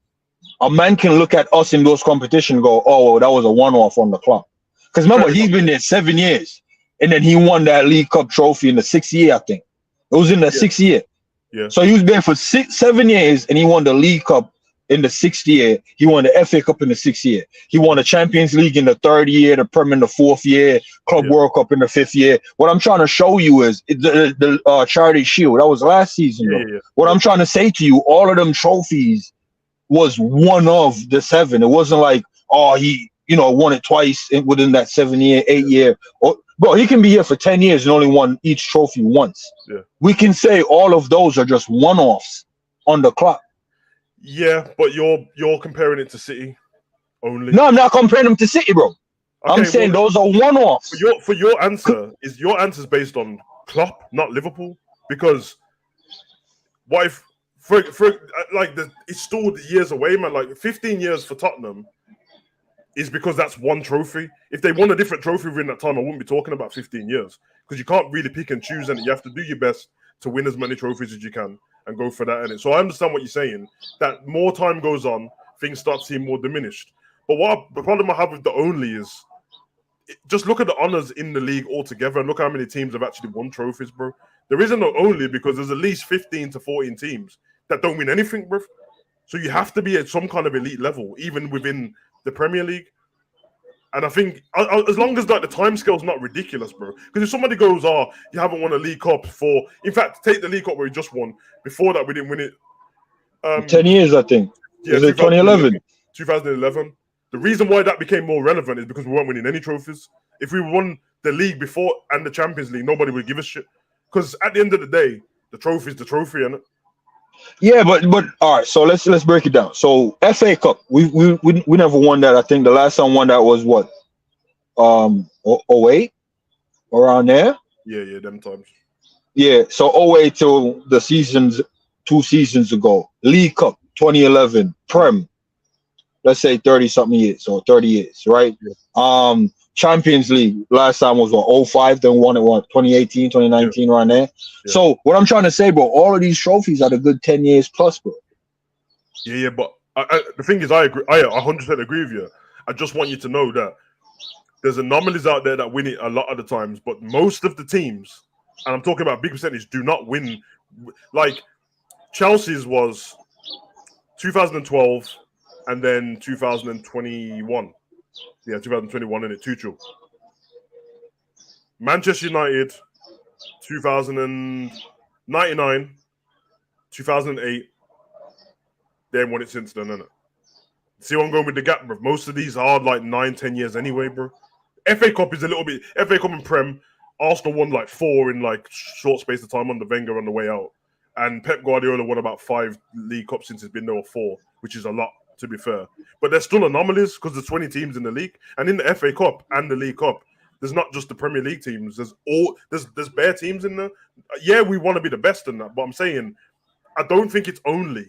a man can look at us in those competitions and go, oh, well, that was a one-off on the clock. Because remember, he's been there 7 years, and then he won that League Cup trophy in the 6th year, I think. It was in the 6th year. Yeah. So he was there for 7 years, and he won the League Cup in the 6th year. He won the FA Cup in the 6th year. He won the Champions League in the 3rd year, the Prem in the 4th year, Club World Cup in the 5th year. What I'm trying to show you is the Charity Shield. That was last season. Yeah. What I'm trying to say to you, all of them trophies was one of the 7. It wasn't like, oh, he won it twice within that 7 year, 8 year. Bro, he can be here for 10 years and only won each trophy once. Yeah. We can say all of those are just one-offs on the clock. Yeah, but you're comparing it to City only. No, I'm not comparing them to City, bro. Okay, I'm saying those are one-offs. For your answer, is your answer's based on Klopp, not Liverpool? Because what if it's still years away, man. Like 15 years for Tottenham is because that's one trophy. If they won a different trophy within that time, I wouldn't be talking about 15 years. Because you can't really pick and choose, and you have to do your best to win as many trophies as you can and go for that. So I understand what you're saying, that more time goes on, things start to seem more diminished. But the problem I have with the only is, just look at the honours in the league altogether and look how many teams have actually won trophies, bro. There isn't no only because there's at least 15 to 14 teams that don't win anything, bro. So you have to be at some kind of elite level, even within the Premier League. And I think as long as the time scale's not ridiculous, bro. Because if somebody goes, oh, you haven't won a League Cup in fact, take the League Cup where we just won. Before that, we didn't win it. 10 years, I think. Yeah, was it 2011? 2011. The reason why that became more relevant is because we weren't winning any trophies. If we won the league before and the Champions League, nobody would give a shit. Because at the end of the day, the trophy is the trophy, innit? Yeah, but all right. So let's break it down. So FA Cup, we never won that. I think the last time won that was what, 08, around there. Yeah, them times. Yeah, so 08 till the seasons 2 seasons ago. League Cup 2011, Prem. Let's say 30 something years or 30 years, right? Yeah. Champions League last time was what, 05, then won it 2018, 2019, around there. Yeah. So what I'm trying to say, bro, all of these trophies are a good 10 years plus, bro. Yeah, but the thing is, I agree. I 100% agree with you. I just want you to know that there's anomalies out there that win it a lot of the times, but most of the teams, and I'm talking about big percentage, do not win. Like Chelsea's was 2012 and then 2021. Yeah, 2021 and it Tuchel. Manchester United, 2099, 2008. They haven't won it since then, innit? See what I'm going with the gap, bro? Most of these are like 9-10 years anyway, bro. FA Cup is a little bit. FA Cup and Prem Arsenal won like 4 in like short space of time under Wenger on the way out. And Pep Guardiola won about 5 League Cups since he's been there, or 4, which is a lot, to be fair. But there's still anomalies because there's 20 teams in the league. And in the FA Cup and the League Cup, there's not just the Premier League teams. There's bare teams in there. Yeah, we want to be the best in that. But I'm saying, I don't think it's only,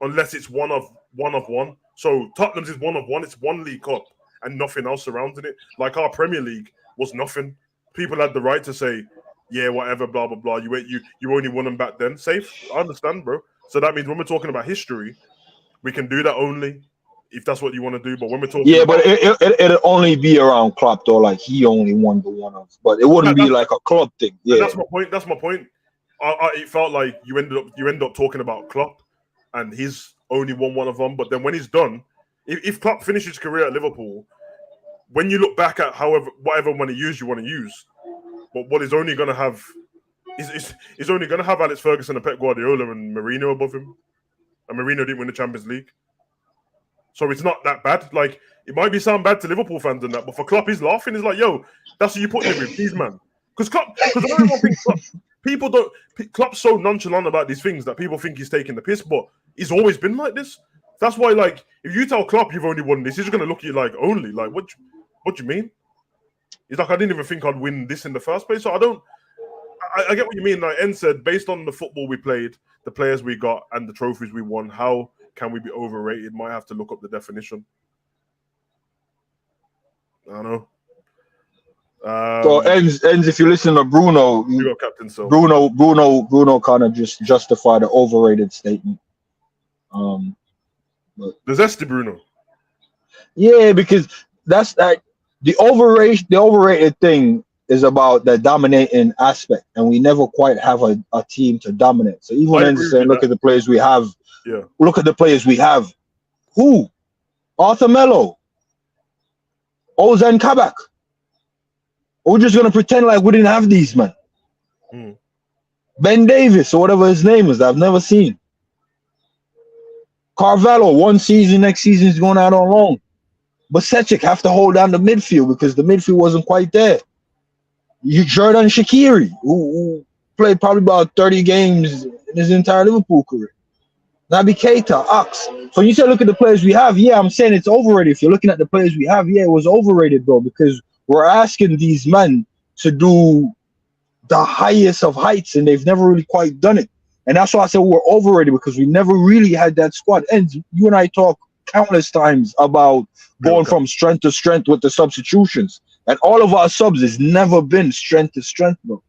unless it's one of one. So Tottenham's is one of one. It's one League Cup and nothing else surrounding it. Like our Premier League was nothing. People had the right to say, yeah, whatever, blah, blah, blah. You only won them back then. Safe. I understand, bro. So that means when we're talking about history, we can do that only if that's what you want to do. But when we're talking but it'll only be around Klopp, though. Like, he only won the one of. But it wouldn't be like a club thing. Yeah, that's my point. It felt like you end up talking about Klopp and he's only won one of them. But then when he's done, if Klopp finishes his career at Liverpool, when you look back at whatever money you want to use, but what is only going to have is only going to have Alex Ferguson and Pep Guardiola and Mourinho above him, and Mourinho didn't win the Champions League, so it's not that bad. Like, it might sound bad to Liverpool fans and that, but for Klopp, he's laughing. He's like, "Yo, that's what you put him with, these man." Because everyone thinks people don't. Klopp's so nonchalant about these things that people think he's taking the piss, but he's always been like this. That's why, like, if you tell Klopp you've only won this, he's going to look at you like, only? Like, what do you mean? He's like, I didn't even think I'd win this in the first place. So I get what you mean. Like En said, based on the football we played, the players we got, and the trophies we won, how can we be overrated? Might have to look up the definition. I don't know. So ends. If you listen to Bruno, you got Captain So. Bruno kind of just justified the overrated statement. There's Esti Bruno. Yeah, because that's like the overrated thing is about the dominating aspect, and we never quite have a team to dominate. So even when saying, look at the players we have, look at the players we have. Who? Arthur Melo, Ozan Kabak. We're just gonna pretend like we didn't have these men. Ben Davis or whatever his name is, that I've never seen. Carvalho, one season, next season is going out on loan. But Sechik have to hold down the midfield because the midfield wasn't quite there. Jordan Shaqiri, who played probably about 30 games in his entire Liverpool career. Naby Keita, Ox. So you say look at the players we have. Yeah, I'm saying it's overrated. If you're looking at the players we have, yeah, it was overrated, though, because we're asking these men to do the highest of heights, and they've never really quite done it. And that's why I said we're overrated, because we never really had that squad. And you and I talk countless times about going from strength to strength with the substitutions. And all of our subs has never been strength to strength, bro.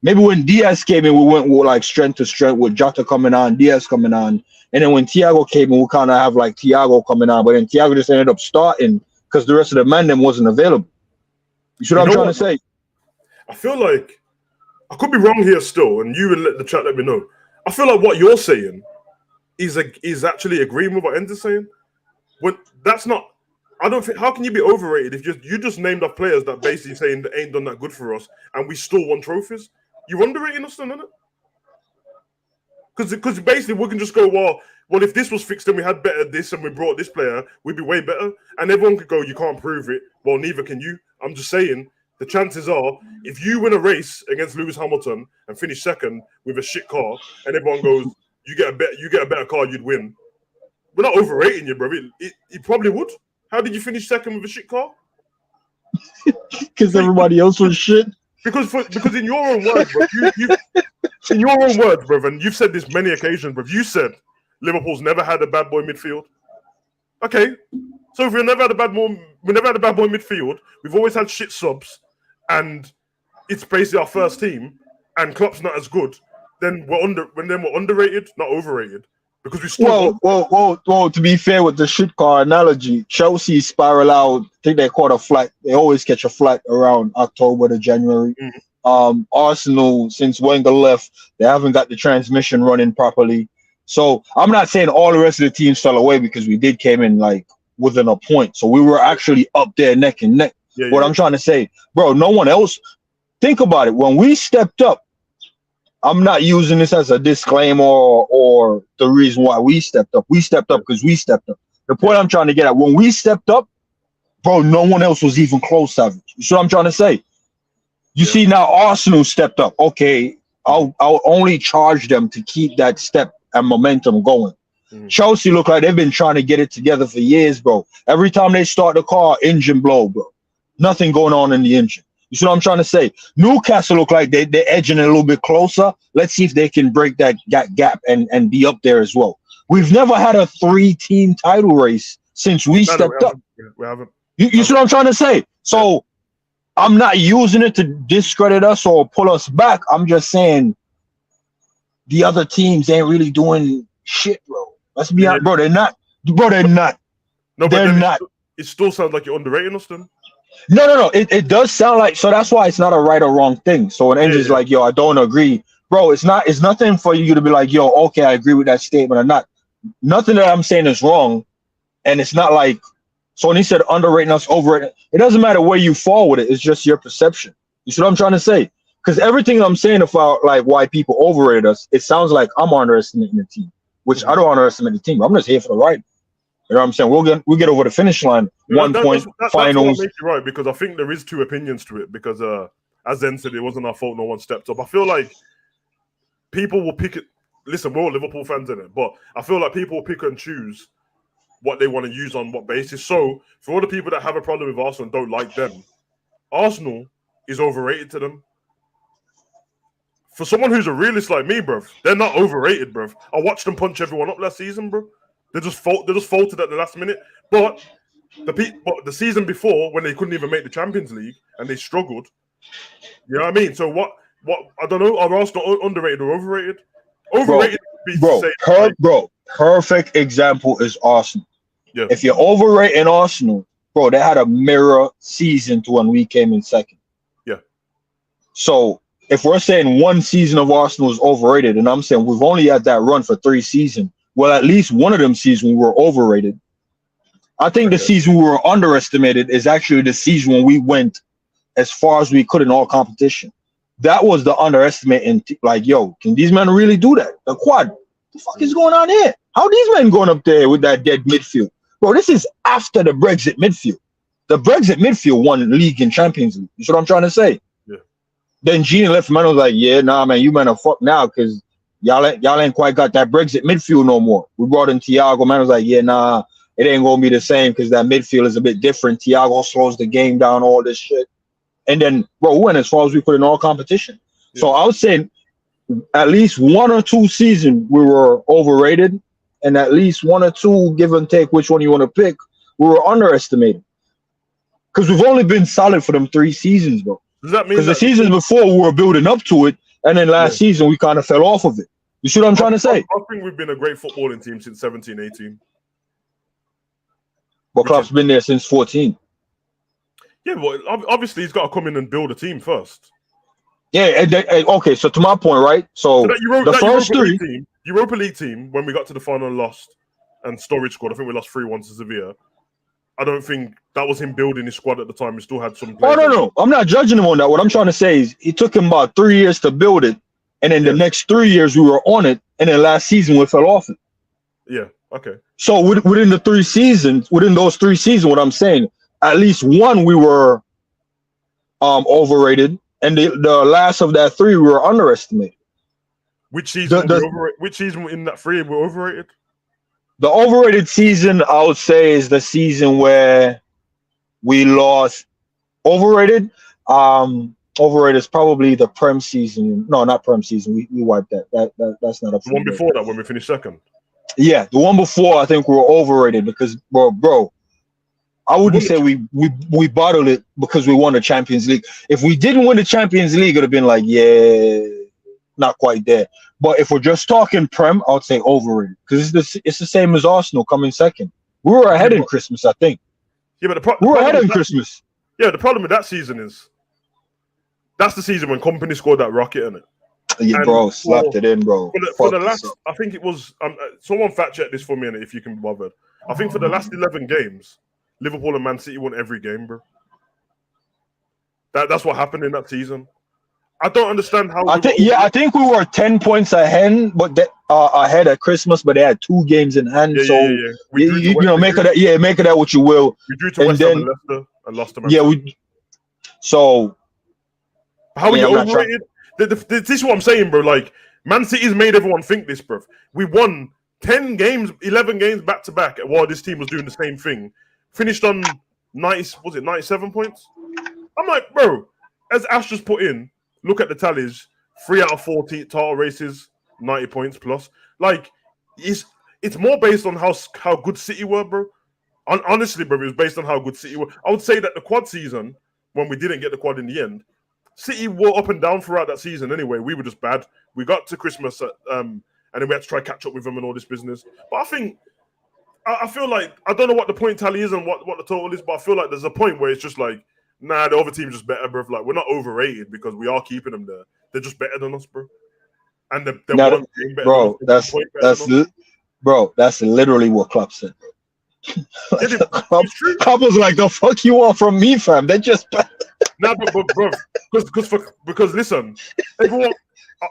Maybe when Diaz came in, we went with like strength to strength with Jota coming on, Diaz coming on. And then when Thiago came in, we kind of have like Thiago coming on. But then Thiago just ended up starting because the rest of the men then wasn't available. You see what I'm trying to say? I feel like I could be wrong here still, and you will let the chat let me know. I feel like what you're saying is actually agreeing with what Ender's saying. When that's not, I don't think. How can you be overrated if you just named off players that basically saying they ain't done that good for us, and we still won trophies? You're underrating us, then, isn't it? Because basically we can just go, well, if this was fixed and we had better this and we brought this player, we'd be way better. And everyone could go, you can't prove it. Well, neither can you. I'm just saying. The chances are, if you win a race against Lewis Hamilton and finish second with a shit car, and everyone goes, you get a better car, you'd win. We're not overrating you, bro. It probably would. How did you finish second with a shit car? Because everybody else was shit. Because in your own words, bro, in your own words, bro, and you've said this many occasions, bro. You said Liverpool's never had a bad boy midfield. Okay, so if we never had a bad boy midfield, we've always had shit subs, and it's basically our first team, and Klopp's not as good. Then we're underrated, not overrated, because we still. Well. To be fair with the shit car analogy, Chelsea spiral out. I think they caught a flight. They always catch a flight around October to January. Arsenal, since Wenger left, they haven't got the transmission running properly. So I'm not saying all the rest of the teams fell away, because we did came in like within a point. So we were actually up there neck and neck. I'm trying to say, bro, no one else. Think about it. When we stepped up, I'm not using this as a disclaimer or the reason why we stepped up. We stepped up because we stepped up. The point I'm trying to get at, when we stepped up, bro, no one else was even close, Savage. You see what I'm trying to say? You see now Arsenal stepped up. Okay, I'll only charge them to keep that step and momentum going. Chelsea look like they've been trying to get it together for years, bro. Every time they start the car, engine blow, bro. Nothing going on in the engine. You see what I'm trying to say? Newcastle look like they're edging a little bit closer. Let's see if they can break that gap and be up there as well. We've never had a 3-team title race since we stepped up. We haven't. You see what I'm trying to say? So I'm not using it to discredit us or pull us back. I'm just saying the other teams ain't really doing shit, bro. Let's be honest, bro. They're not. Bro, they're not. No, but they're not. It still sounds like you're underrating us, then. No. It does sound like, so that's why it's not a right or wrong thing. So when Angel's like, yo, I don't agree, bro. It's nothing for you to be like, yo, okay, I agree with that statement or not. Nothing that I'm saying is wrong, and it's not like. So when he said underrating us, overrating, it doesn't matter where you fall with it. It's just your perception. You see what I'm trying to say? Because everything I'm saying about like why people overrate us, it sounds like I'm underestimating the team, which I don't underestimate the team. I'm just here for the ride. You know what I'm saying? We'll get over the finish line. Finals. That's what makes you right, because I think there is two opinions to it. Because as Zen said, it wasn't our fault. No one stepped up. I feel like people will pick it. Listen, we're all Liverpool fans in it, but I feel like people will pick and choose what they want to use on what basis. So for all the people that have a problem with Arsenal and don't like them, Arsenal is overrated to them. For someone who's a realist like me, bruv, they're not overrated, bruv. I watched them punch everyone up last season, bro. They just faltered at the last minute. But the season before, when they couldn't even make the Champions League and they struggled, you know what I mean? So what I don't know, are Arsenal underrated or overrated? Overrated bro, perfect example is Arsenal. Yeah. If you're overrating Arsenal, bro, they had a mirror season to when we came in second. Yeah. So if we're saying one season of Arsenal is overrated, and I'm saying we've only had that run for 3 seasons, well, at least one of them seasons we were overrated. I think the season we were underestimated is actually the season when we went as far as we could in all competition. That was the underestimating, like, yo, can these men really do that? The quad, the fuck is going on here? How these men going up there with that dead midfield? Bro, this is after the Brexit midfield. The Brexit midfield won league and Champions League. You see what I'm trying to say? Yeah. Then Gene left, man was like, yeah, nah, man, you men are fucked now because y'all ain't quite got that Brexit midfield no more. We brought in Thiago, man was like, yeah, nah, it ain't gonna be the same because that midfield is a bit different. Thiago slows the game down, all this shit. And then, bro, we went as far as we could in all competition. Yeah. So I would say at least 1 or 2 seasons we were overrated, and at least 1 or 2, give and take which one you want to pick, we were underestimated. Because we've only been solid for them 3 seasons, bro. Does that mean because the seasons before we were building up to it, and then last season we kind of fell off of it. You see what I'm trying to say? I think we've been a great footballing team since 17-18. But Klopp's been there since 14. Yeah, well, obviously he's got to come in and build a team first. Yeah, okay, so to my point, right? So the first 3... Europa League team, when we got to the final and lost, and Storage squad, I think we lost 3-1 to Sevilla. I don't think that was him building his squad at the time. He still had some players. Oh, no. I'm not judging him on that. What I'm trying to say is it took him about 3 years to build it, and then the next 3 years we were on it, and then last season we fell off it. Yeah, okay. So within those 3 seasons, what I'm saying, at least 1 we were overrated, and the last of that 3 we were underestimated. Which season? Which season in that 3 we're overrated? The overrated season, I would say, is the season where we lost. Overrated. Overrated is probably the Prem season. No, not Prem season. We wiped that. That's not up. The one before that, when we finished second. Yeah, the one before, I think we were overrated because, bro, I wouldn't say we bottled it because we won the Champions League. If we didn't win the Champions League, it would have been like, yeah, not quite there. But if we're just talking Prem, I would say overrated because it's the same as Arsenal coming second. We were ahead in Christmas, I think. Yeah, but we were ahead in Christmas. Yeah, the problem with that season is that's the season when Company scored that rocket in it. Yeah, and bro, slapped it in, bro. For the last, I think it was someone fact check this for me, if you can be bothered. I think for the last 11 games, Liverpool and Man City won every game, bro. That's what happened in that season. I don't understand how. I think we were 10 points ahead, but ahead at Christmas, but they had 2 games in hand. Yeah. Make of that what you will. We drew to West Ham and Leicester and lost to Man City. So How are you overrated? This is what I'm saying, bro. Like, Man City's made everyone think this, bro. We won 10 games, 11 games back to back while this team was doing the same thing. Finished on 97 points? I'm like, bro, as Ash just put in, look at the tallies. 3 out of 4 title races, 90 points plus. Like, it's more based on how good City were, bro. Honestly, bro, it was based on how good City were. I would say that the quad season, when we didn't get the quad in the end, City were up and down throughout that season anyway. We were just bad. We got to Christmas, and then we had to try catch up with them and all this business. But I feel like, I don't know what the point tally is and what the total is, but I feel like there's a point where it's just like, nah, the other team's just better, bro. Like, we're not overrated because we are keeping them there. They're just better than us, bro. And they're one game better bro, than us. That's literally what Klopp said. Like, Klopp was like, the fuck you want from me, fam? They're just better. Nah, but bro, because listen, everyone,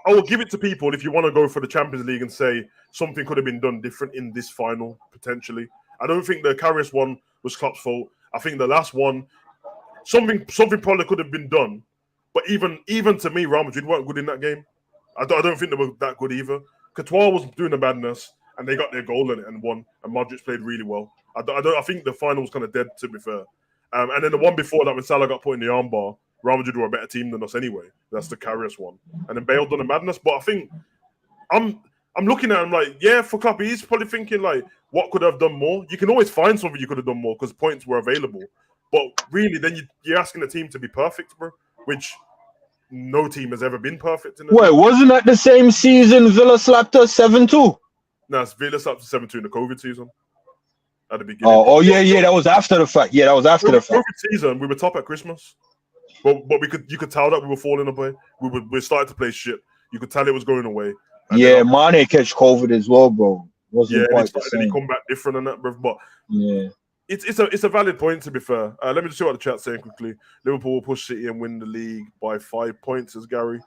I will give it to people if you want to go for the Champions League and say something could have been done different in this final, potentially. I don't think the Karius one was Klopp's fault. I think the last one, something probably could have been done. But even to me, Real Madrid weren't good in that game. I don't think they were that good either. Courtois was doing the madness, and they got their goal in it and won. And Modric played really well. I think the final was kind of dead, to be fair. And then the one before that, when Salah got put in the armbar, Real Madrid were a better team than us anyway. That's the Karius one. And then Bale done the madness. But I think I'm looking at him like, yeah, for Klopp, he's probably thinking like, what could I have done more? You can always find something you could have done more because points were available. But really, then you're asking the team to be perfect, bro, which no team has ever been perfect. Wait, wasn't that the same season Villa slapped us 7-2? No, Villa slapped us 7-2 in the COVID season. At the beginning. Oh yeah, that was after the fact. Yeah, that was after the fact. COVID season, we were top at Christmas, but you could tell that we were falling away. We started to play shit. You could tell it was going away. And Mane catch COVID as well, bro. Wasn't quite the same. He come back different and that, bro. But yeah, it's a valid point, to be fair. Let me just see what the chat's saying quickly. Liverpool will push City and win the league by 5 points, as Gary.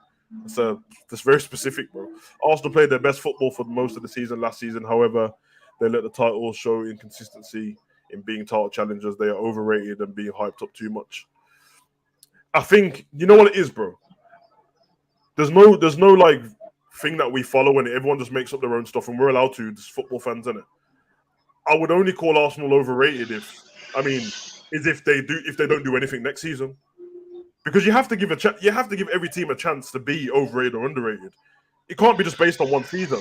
That's very specific, bro. Arsenal played their best football for most of the season last season. However, they let the title show inconsistency in being title challengers. They are overrated and being hyped up too much. I think, you know what it is, bro? There's no like thing that we follow and everyone just makes up their own stuff and we're allowed to, just football fans, innit? I would only call Arsenal overrated if they don't do anything next season. Because you have to give every team a chance to be overrated or underrated. It can't be just based on one season.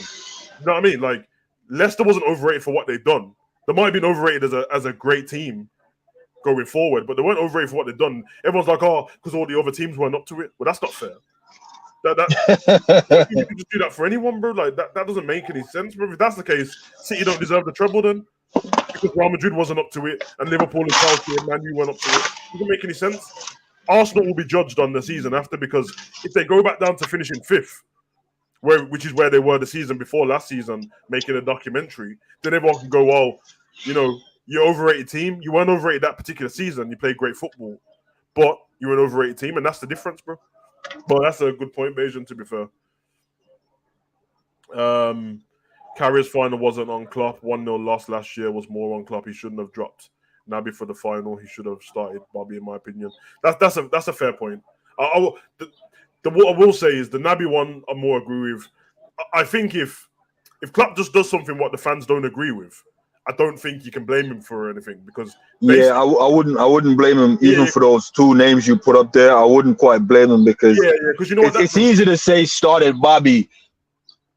You know what I mean? Like, Leicester wasn't overrated for what they've done. They might have been overrated as a great team going forward, but they weren't overrated for what they've done. Everyone's like, oh, because all the other teams weren't up to it. Well, that's not fair. You can just do that for anyone, bro. Like that doesn't make any sense, bro. If that's the case, City don't deserve the treble then, because Real Madrid wasn't up to it, and Liverpool and Chelsea and Man U weren't up to it. It doesn't make any sense. Arsenal will be judged on the season after, because if they go back down to finishing 5th, which is where they were the season before last season, making a documentary, then everyone can go, well, you know, you're overrated team. You weren't overrated that particular season. You played great football, but you're an overrated team, and that's the difference, bro. But that's a good point, Bajan, to be fair. Carrier's final wasn't on Klopp. 1-0 loss last year was more on Klopp. He shouldn't have dropped Naby for the final. He should have started Bobby, in my opinion. That's a fair point. What I will say is the Naby one I more agree with. I think if Klopp just does something what the fans don't agree with, I don't think you can blame him for anything, because I wouldn't blame him even for those 2 names you put up there. I wouldn't quite blame him, because because you know it's easy to say started Bobby.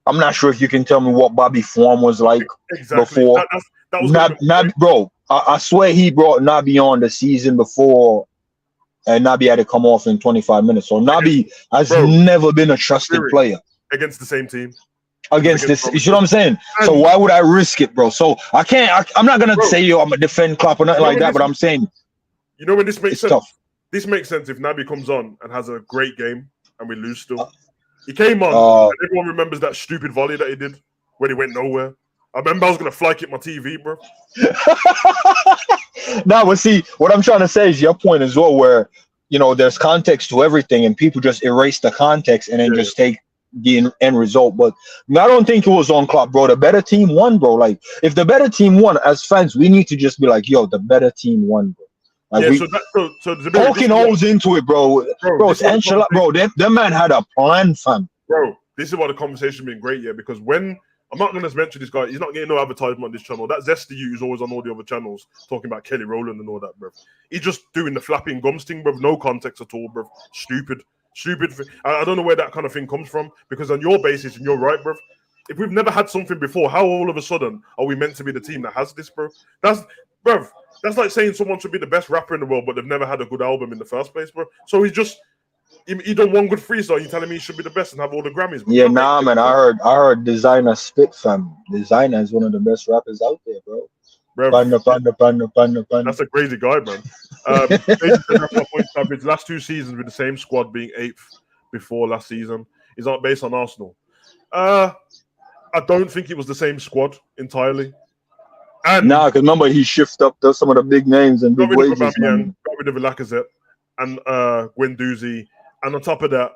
I'm not sure if you can tell me what Bobby form was like before. That was Naby, bro. I swear he brought Naby on the season before, and Naby had to come off in 25 minutes. So Naby has never been a trusted player against the same team. Against this, you see what I'm saying? So why would I risk it, bro? So I'm not gonna say I'm a defend Klopp or nothing like that, but I'm saying, you know, when this makes sense. Tough. This makes sense if Naby comes on and has a great game and we lose still. He came on, and everyone remembers that stupid volley that he did when he went nowhere. I remember I was gonna fly kick my TV, bro. Now, but see, what I'm trying to say is your point as well, where, you know, there's context to everything, and people just erase the context and then just take the end result. But I don't think it was on Klopp, bro. The better team won, bro. Like, if the better team won, as fans, we need to just be like, yo, the better team won, bro. Like Yeah, we so Zabiri, poking holes into it, bro. Bro, it's enchilada. Bro, them man had a plan, fam. Bro, this is why the conversation been great, yeah, because when I'm not going to mention this guy, he's not getting no advertisement on this channel. That Zesty you who's always on all the other channels talking about Kelly Rowland and all that, bro. He's just doing the flapping gums thing, bro. No context at all, bro. Stupid. I don't know where that kind of thing comes from, because on your basis, and you're right, bro. If we've never had something before, how all of a sudden are we meant to be the team that has this, bro? That's like saying someone should be the best rapper in the world, but they've never had a good album in the first place, bro. So he done one good freestyle. You telling me he should be the best and have all the Grammys? Bro? Yeah, nah, man. I heard Designer spit, fam. Designer is one of the best rappers out there, bro. Panda. That's a crazy guy, man. Points average last 2 seasons with the same squad being 8th before last season. He's not based on Arsenal. I don't think it was the same squad entirely. And because remember he shifted up to some of the big names and big wages. Got rid of Lacazette and Guendouzi, and on top of that,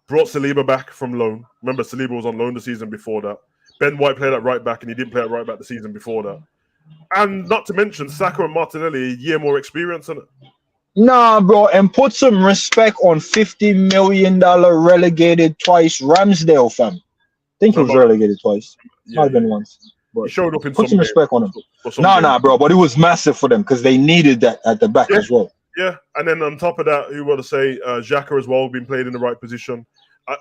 brought Saliba back from loan. Remember, Saliba was on loan the season before that. Ben White played at right back, and he didn't play at right back the season before that. And not to mention, Saka and Martinelli, a year more experience in it. Nah, bro, and put some respect on $50 million relegated twice Ramsdale, fam. I think he was relegated twice. Might have been once. But he showed up in put some respect on him. Nah, bro, but it was massive for them because they needed that at the back as well. Yeah, and then on top of that, who want to say Xhaka as well, been played in the right position. I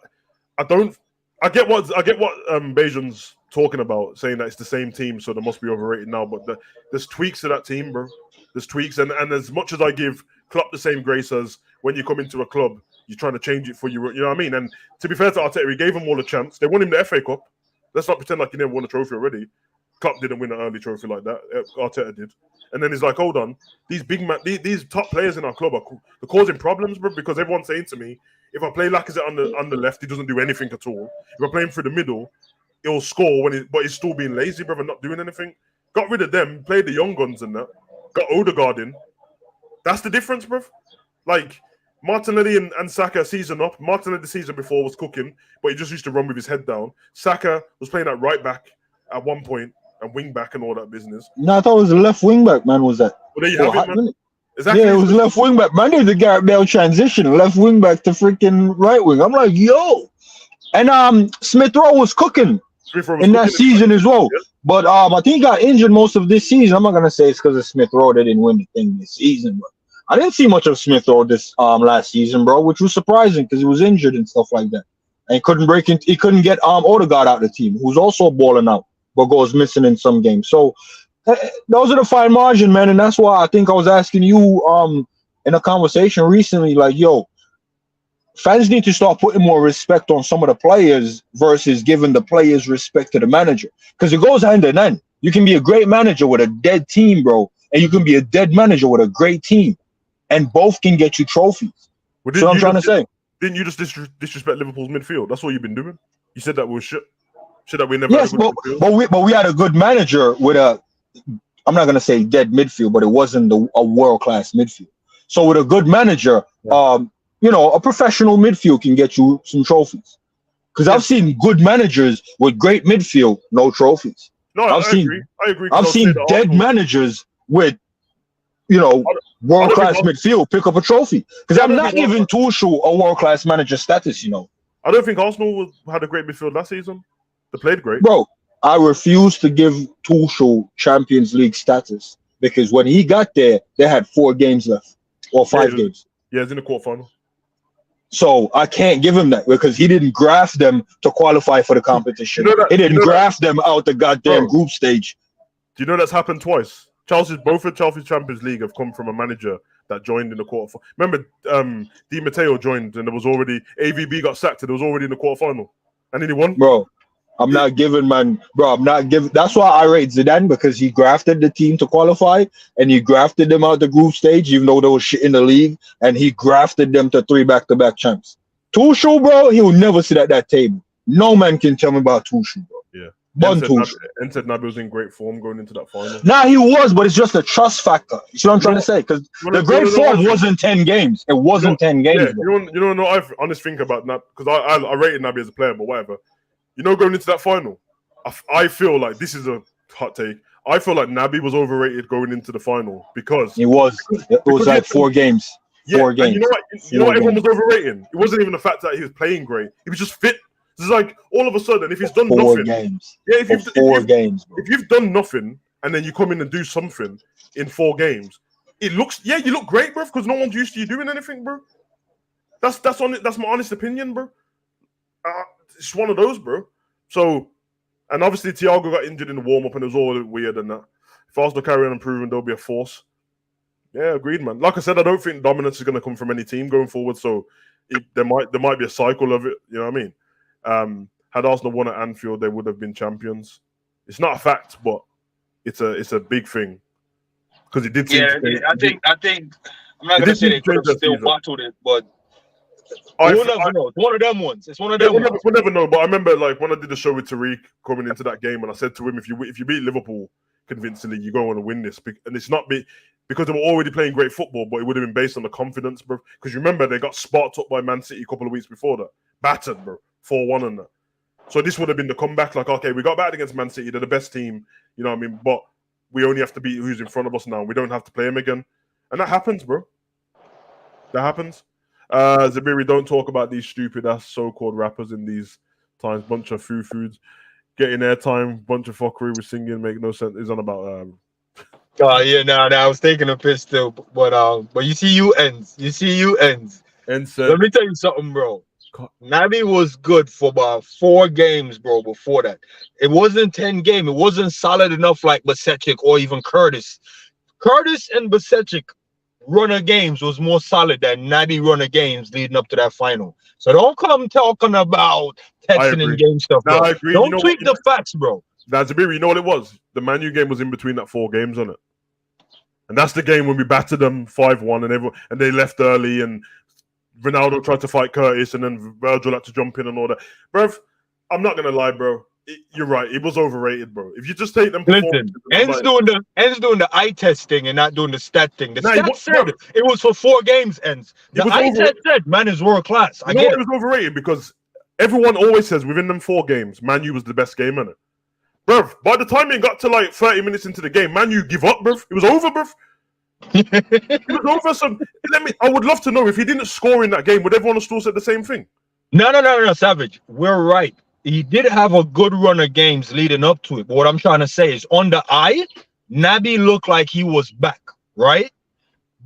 get what Bajan's talking about, saying that it's the same team, so they must be overrated now. But there's tweaks to that team, bro. There's tweaks, and as much as I give Klopp the same grace as when you come into a club, you're trying to change it for you know what I mean? And to be fair to Arteta, he gave them all a chance. They won him the FA Cup. Let's not pretend like he never won a trophy already. Klopp didn't win an early trophy like that. Arteta did. And then he's like, hold on, these these top players in our club are causing problems, bro, because everyone's saying to me, if I play Lacazette on the left, he doesn't do anything at all. If I play him through the middle, he'll score but he's still being lazy, bro, and not doing anything. Got rid of them, played the young guns and that. Got Odegaard in. That's the difference, bro. Like, Martinelli and Saka season up. Martinelli the season before was cooking, but he just used to run with his head down. Saka was playing at right back at one point and wing back and all that business. No, I thought it was a left wing back, man. Was that? Well, there you have it, man. Exactly. Yeah, it was left wing back. Man, there's the Gareth Bale transition, left wing back to freaking right wing. I'm like, yo. And Smith Rowe was cooking in that season as well. Yeah. But I think he got injured most of this season. I'm not gonna say it's because of Smith Rowe they didn't win the thing this season, but I didn't see much of Smith Rowe this last season, bro, which was surprising because he was injured and stuff like that. And he couldn't get Odegaard out of the team, who's also balling out, but goes missing in some games. So those are the fine margin, man, and that's why I think I was asking you in a conversation recently, like, yo, fans need to start putting more respect on some of the players versus giving the players respect to the manager, because it goes hand in hand. You can be a great manager with a dead team, bro, and you can be a dead manager with a great team, and both can get you trophies. Well, so I'm trying to say. Didn't you just disrespect Liverpool's midfield? That's all you've been doing. You said that was shit. Shit that we never. Yes, but we had a good manager with a. I'm not gonna say dead midfield, but it wasn't a world class midfield. So with a good manager, a professional midfield can get you some trophies. Because I've seen good managers with great midfield, no trophies. No, I agree. I've seen dead managers with, world-class midfield pick up a trophy. Because I'm not giving Tuchel a world-class manager status, I don't think Arsenal had a great midfield last season. They played great. Bro, I refuse to give Tuchel Champions League status because when he got there, they had 4 games left or 5 games. Yeah, it's in the quarterfinal. So I can't give him that because he didn't graft them to qualify for the competition. He didn't graft them out the goddamn group stage. Do you know that's happened twice? Both of Chelsea's Champions League have come from a manager that joined in the quarterfinal. Remember, Di Matteo joined and there was already AVB got sacked and it was already in the quarterfinal, and then he won. Bro, I'm not giving. That's why I rate Zidane, because he grafted the team to qualify and he grafted them out the group stage, even though they were shit in the league, and he grafted them to 3 back-to-back champs. Tuchel, bro, he will never sit at that table. No man can tell me about Tuchel, bro. Yeah. Tuchel. And said Naby was in great form going into that final. Nah, he was, but it's just a trust factor. You see what I'm trying to say? Because the great form wasn't 10 games. It wasn't 10 games. Yeah, you know what I honestly think about Naby, because I rated Naby as a player, but whatever. Going into that final, I feel like this is a hot take. I feel like Naby was overrated going into the final because It was like 4 games. yeah, 4 games. and you know what? You know what everyone was overrating? It wasn't even the fact that he was playing great. He was just fit. It's like all of a sudden, if he's done 4 nothing, games. yeah, games, bro. if you've done nothing and then you come in and do something in 4 games, it looks you look great, bro, because no one's used to you doing anything, bro. That's my honest opinion, bro. It's one of those, bro. So, and obviously Thiago got injured in the warm up and it was all weird and that. If Arsenal carry on improving, there'll be a force. Yeah, agreed, man. Like I said, I don't think dominance is going to come from any team going forward. So there might be a cycle of it. You know what I mean? Had Arsenal won at Anfield, they would have been champions. It's not a fact, but it's a big thing because it did. I think I'm not going to say they could have still battled it, but we'll never know. It's one of them ones. It's one of them. We'll never know. But I remember, like when I did the show with Tariq coming into that game, and I said to him, if you beat Liverpool convincingly, you're going to win this, and it's not because they were already playing great football, but it would have been based on the confidence, bro. Because remember, they got sparked up by Man City a couple of weeks before that, battered, bro, 4-1 and that. So this would have been the comeback. Like, okay, we got battered against Man City. They're the best team, you know what I mean? But we only have to beat who's in front of us now. We don't have to play them again, and that happens, bro. That happens. Zabiri, don't talk about these stupid ass so-called rappers in these times. Bunch of foods getting airtime. Bunch of fuckery with singing make no sense. It's on about. I was taking a piss still, but you see you ends. And let me tell you something, bro. Naby was good for about 4 games, bro. Before that, it wasn't 10 games. It wasn't solid enough like Basecic or even Curtis. Curtis and Basecic runner games was more solid than Naby runner games leading up to that final. So don't come talking about texting and game stuff, bro. I agree. Don't tweak the facts, bro. Now, Zabiri, you know what it was? The Man U game was in between that 4 games on it. And that's the game when we battered them 5-1 and they left early and Ronaldo tried to fight Curtis and then Virgil had to jump in and all that. Bro, I'm not going to lie, bro. You're right. It was overrated, bro. If you just take them... Listen, En's doing the eye test thing and not doing the stat thing. The stat said it was for 4 games, En's. The eye test said Man is world class. I get it. It was overrated because everyone always says within them 4 games, Man U was the best game, innit? Bruv, by the time it got to like 30 minutes into the game, Man U give up, bruv. It was over, bruv. It was over. So I would love to know if he didn't score in that game, would everyone have still said the same thing? No, Savage. We're right. He did have a good run of games leading up to it. But what I'm trying to say is on the eye, Naby looked like he was back, right?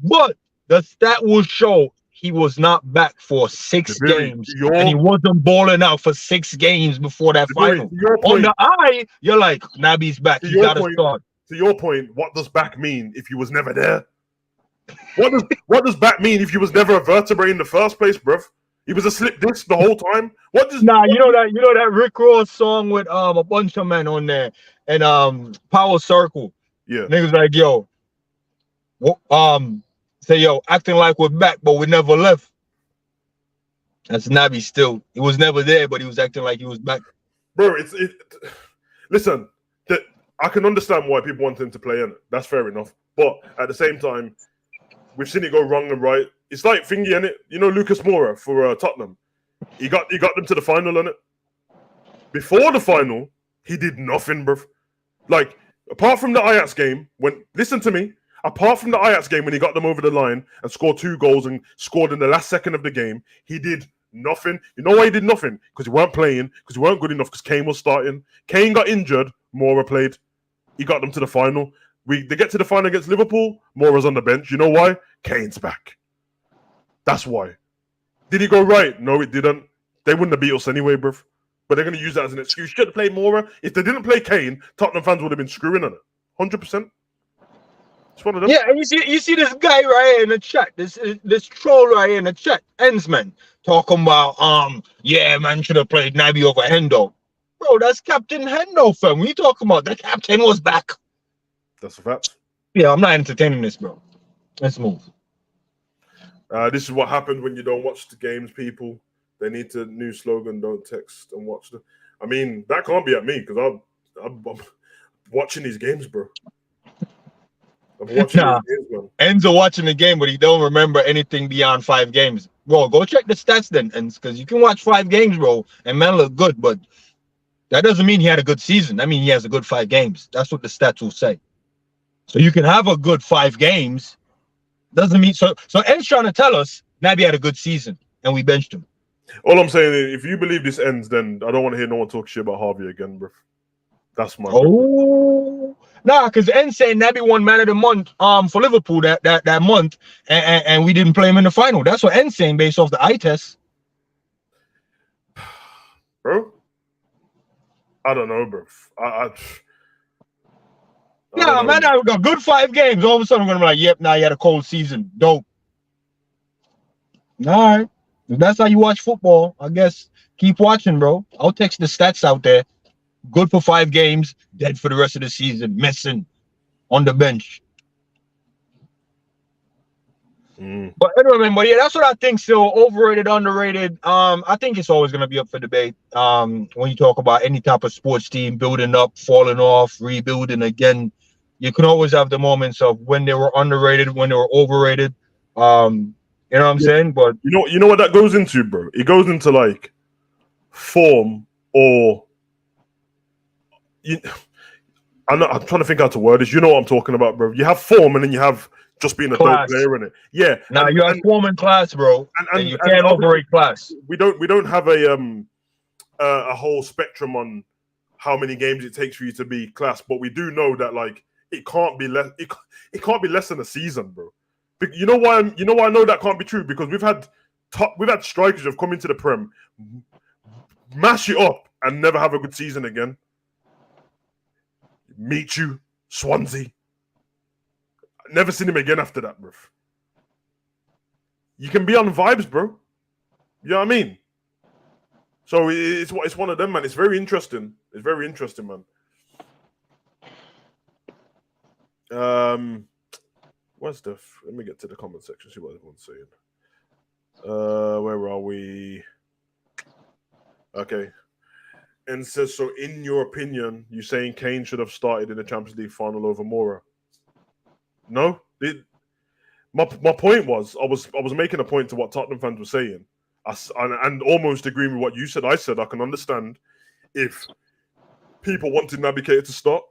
But the stat will show he was not back for 6 games. And he wasn't balling out for 6 games before that final. On the eye, you're like, Naby's back. He got to start. To your point, what does back mean if you was never there? What does back mean if you was never a vertebrae in the first place, bruv? He was a slip disc the whole time. You know that Rick Ross song with a bunch of men on there and Power Circle. Yeah. Niggas like, yo, say, yo, acting like we're back, but we never left. That's Naby still. He was never there, but he was acting like he was back. Bro, listen, I can understand why people want him to play in it. That's fair enough. But at the same time, we've seen it go wrong and right. It's like thingy, innit? You know Lucas Moura for Tottenham. He got them to the final, innit? Before the final, he did nothing, bro. Like, apart from the Ajax game, listen to me. Apart from the Ajax game when he got them over the line and scored 2 goals and scored in the last second of the game, he did nothing. You know why he did nothing? Because he weren't playing, because he weren't good enough, because Kane was starting. Kane got injured, Moura played. He got them to the final. They get to the final against Liverpool, Moura's on the bench. You know why? Kane's back. That's why. Did he go right? No, it didn't. They wouldn't have beat us anyway, bruv. But they're going to use that as an excuse. Should have played Moura. If they didn't play Kane, Tottenham fans would have been screwing on it. 100%. It's one of them. Yeah, and you see this guy right here in the chat, this troll right here in the chat, Ensman, talking about yeah, man should have played Naby over Hendo. Bro, that's Captain Hendo, fam. What are you talking about? The captain was back. That's a fact. Yeah, I'm not entertaining this, bro. Let's move. This is what happened when you don't watch the games, people. They need a new slogan, don't text and watch them. I mean, that can't be at me because I'm watching these games, bro. I'm watching these games, man. Enzo watching the game, but he don't remember anything beyond 5 games. Bro, go check the stats then, because you can watch 5 games, bro, and man look good, but That doesn't mean he had a good season. That means he has a good 5 games. That's what the stats will say. So you can have a good 5 games. Doesn't mean so. So N's trying to tell us Naby had a good season and we benched him. All I'm saying is, if you believe this ends, then I don't want to hear no one talk shit about Harvey again, bro. That's my. Oh, nah, because N saying Naby won man of the month for Liverpool that month, and we didn't play him in the final. That's what N saying based off the eye test. Bro, I don't know, bro. I Yeah, man, I got good 5 games. All of a sudden, I'm gonna be like, yep, now you had a cold season. Dope. All right. If that's how you watch football, I guess keep watching, bro. I'll text the stats out there. Good for 5 games, dead for the rest of the season, missing on the bench. But anyway, man, but yeah, that's what I think. Still overrated, underrated. I think it's always gonna be up for debate. When you talk about any type of sports team building up, falling off, rebuilding again, you can always have the moments of when they were underrated, when they were overrated. You know what I'm saying? But you know what that goes into, bro? It goes into like form or I'm trying to think how to word this. You know what I'm talking about, bro. You have form and then you have just being a dope player in it. Yeah. Now you have form in class, bro. And you can't overrate class. We don't have a whole spectrum on how many games it takes for you to be class, but we do know that like it can't be less than a season, bro. You know why I know that can't be true? Because we've had strikers who have come into the Prem, mash it up, and never have a good season again. Meet you, Swansea. Never seen him again after that, bro. You can be on vibes, bro. You know what I mean? So it's one of them, man. It's very interesting. It's very interesting, man. Where's the? Let me get to the comment section. See what everyone's saying. Where are we? Okay. And says, so in your opinion, you saying Kane should have started in the Champions League final over Moura? No, my point was I was making a point to what Tottenham fans were saying, and almost agreeing with what you said. I said I can understand if people wanted Naby Keita to start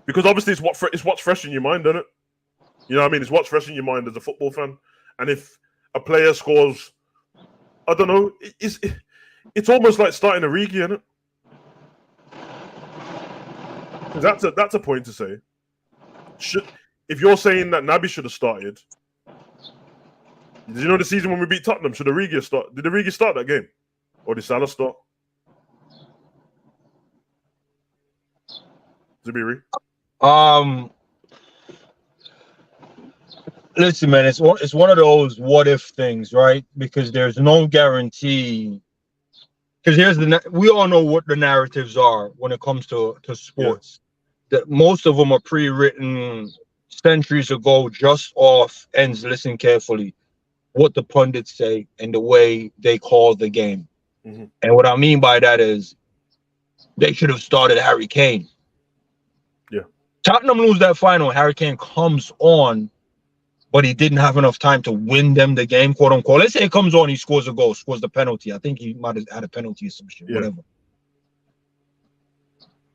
because obviously it's what's fresh in your mind, isn't it? You know what I mean? It's what's fresh in your mind as a football fan, and if a player scores, I don't know, it's almost like starting Origi, isn't it? That's a point to say. If you're saying that Naby should have started, did you know the season when we beat Tottenham? Should Origi start? Did Origi start that game, or did Salah start? Zabiri. Listen, man, it's one of those what if things, right? Because there's no guarantee. Because we all know what the narratives are when it comes to sports. Yeah. That most of them are pre-written centuries ago, just off ends. Listen carefully, what the pundits say and the way they call the game. Mm-hmm. And what I mean by that is, they should have started Harry Kane. Yeah, Tottenham lose that final. Harry Kane comes on, but he didn't have enough time to win them the game, quote unquote. Let's say it comes on, he scores a goal, scores the penalty. I think he might have had a penalty or some shit, whatever.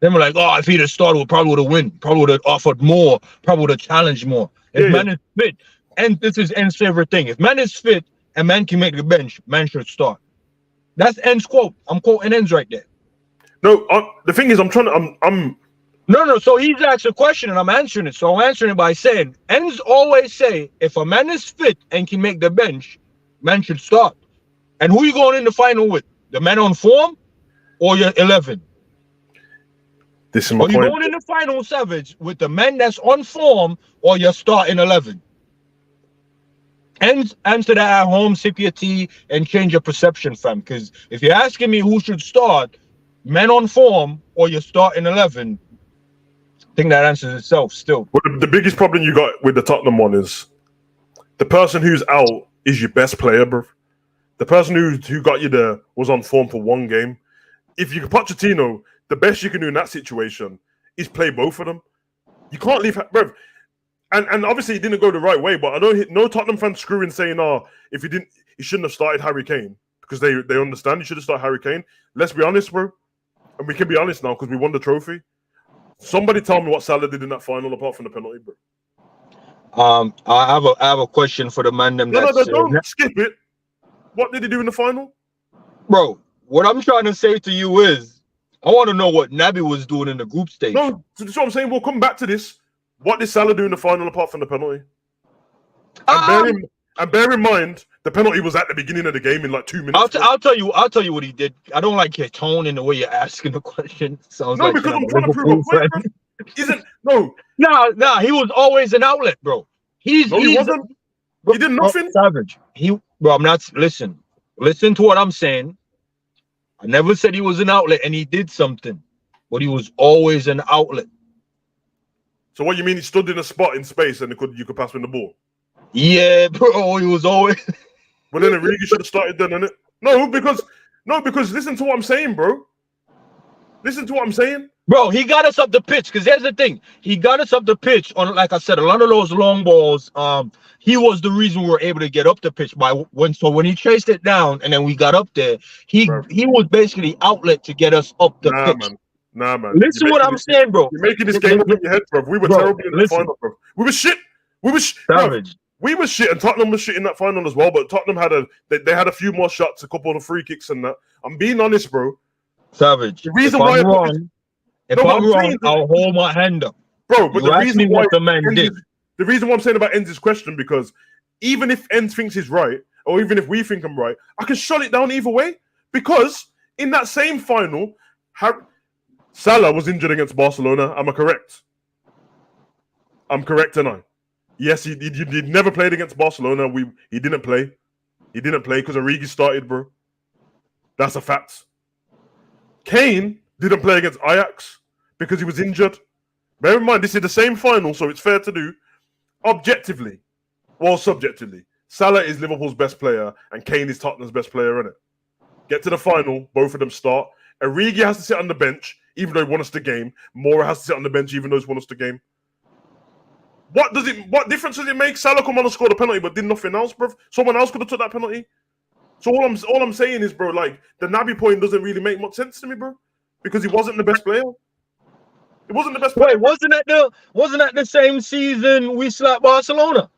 Then we're like, oh, if he'd have started, we probably would have won. Probably would have offered more. Probably would have challenged more. If man is fit, and this is N's favorite thing. If man is fit and man can make the bench, man should start. That's N's quote. I'm quoting N's right there. No, the thing is, I'm No. So he's asked a question and I'm answering it. So I'm answering it by saying, N's always say, if a man is fit and can make the bench, man should start. And who you going in the final with? The man on form or your 11? This is my point. Are you going in the final, Savage, with the men that's on form or your starting 11? And answer that at home, sip your tea, and change your perception, fam. Because if you're asking me who should start, men on form or your starting 11, I think that answers itself still. Well, the biggest problem you got with the Tottenham one is the person who's out is your best player, bro. The person who got you there was on form for one game. If you can Pochettino, the best you can do in that situation is play both of them. You can't leave, bro. And obviously it didn't go the right way, but I don't no Tottenham fans screwing saying, if he shouldn't have started Harry Kane because they understand you should have started Harry Kane. Let's be honest, bro. And we can be honest now because we won the trophy. Somebody tell me what Salah did in that final apart from the penalty, bro. I have a question for the man. Them No, that's don't skip it. What did he do in the final? bro. What I'm trying to say to you is, I want to know what Naby was doing in the group stage. No, that's what I'm saying. We'll come back to this. What did Salah do in the final apart from the penalty? And bear in mind, the penalty was at the beginning of the game in like 2 minutes. I'll tell you what he did. I don't like your tone and the way you're asking the question. Sounds no, like because I'm trying to prove a point, bro. Nah, he was always an outlet, bro. He wasn't. He did nothing. Savage. I'm not listen to what I'm saying. I never said he was an outlet and he did something, but he was always an outlet. So what you mean he stood in a spot in space and you could pass him the ball? Yeah, bro, he was always. Well, then Origi should have started then, innit? No, because listen to what I'm saying, bro. Listen to what I'm saying. Bro, he got us up the pitch because here's the thing. He got us up the pitch on, like I said, a lot of those long balls. He was the reason we were able to get up the pitch when he chased it down and then we got up there. He was basically outlet to get us up the pitch. Nah, man. Listen what I'm saying, bro. You're making this game up in your head, bro. We were terrible in the final, bro. We were shit. Savage. We were shit, and Tottenham was shit in that final as well. But Tottenham had a few more shots, a couple of free kicks, and that. I'm being honest, bro. Savage. The reason why I'm wrong, I'll hold my hand up. Bro, but the reason why the man did. The reason why I'm saying about Enz's question, because even if Enz thinks he's right, or even if we think I'm right, I can shut it down either way. Because in that same final, Salah was injured against Barcelona. Am I correct? I'm correct, and I. Yes, he never played against Barcelona. He didn't play. He didn't play because Origi started, bro. That's a fact. Kane didn't play against Ajax because he was injured. Bear in mind, this is the same final, so it's fair to do. Objectively, well, subjectively, Salah is Liverpool's best player and Kane is Tottenham's best player, innit? Get to the final, both of them start. Origi has to sit on the bench, even though he won us the game. Mora has to sit on the bench, even though he's won us the game. What difference does it make? Salah come on and scored a penalty, but did nothing else, bro. Someone else could have took that penalty. So all I'm saying is, bro, like the Naby point doesn't really make much sense to me, bro, because he wasn't the best player. It wasn't the best player. Wait, wasn't that the same season we slapped Barcelona?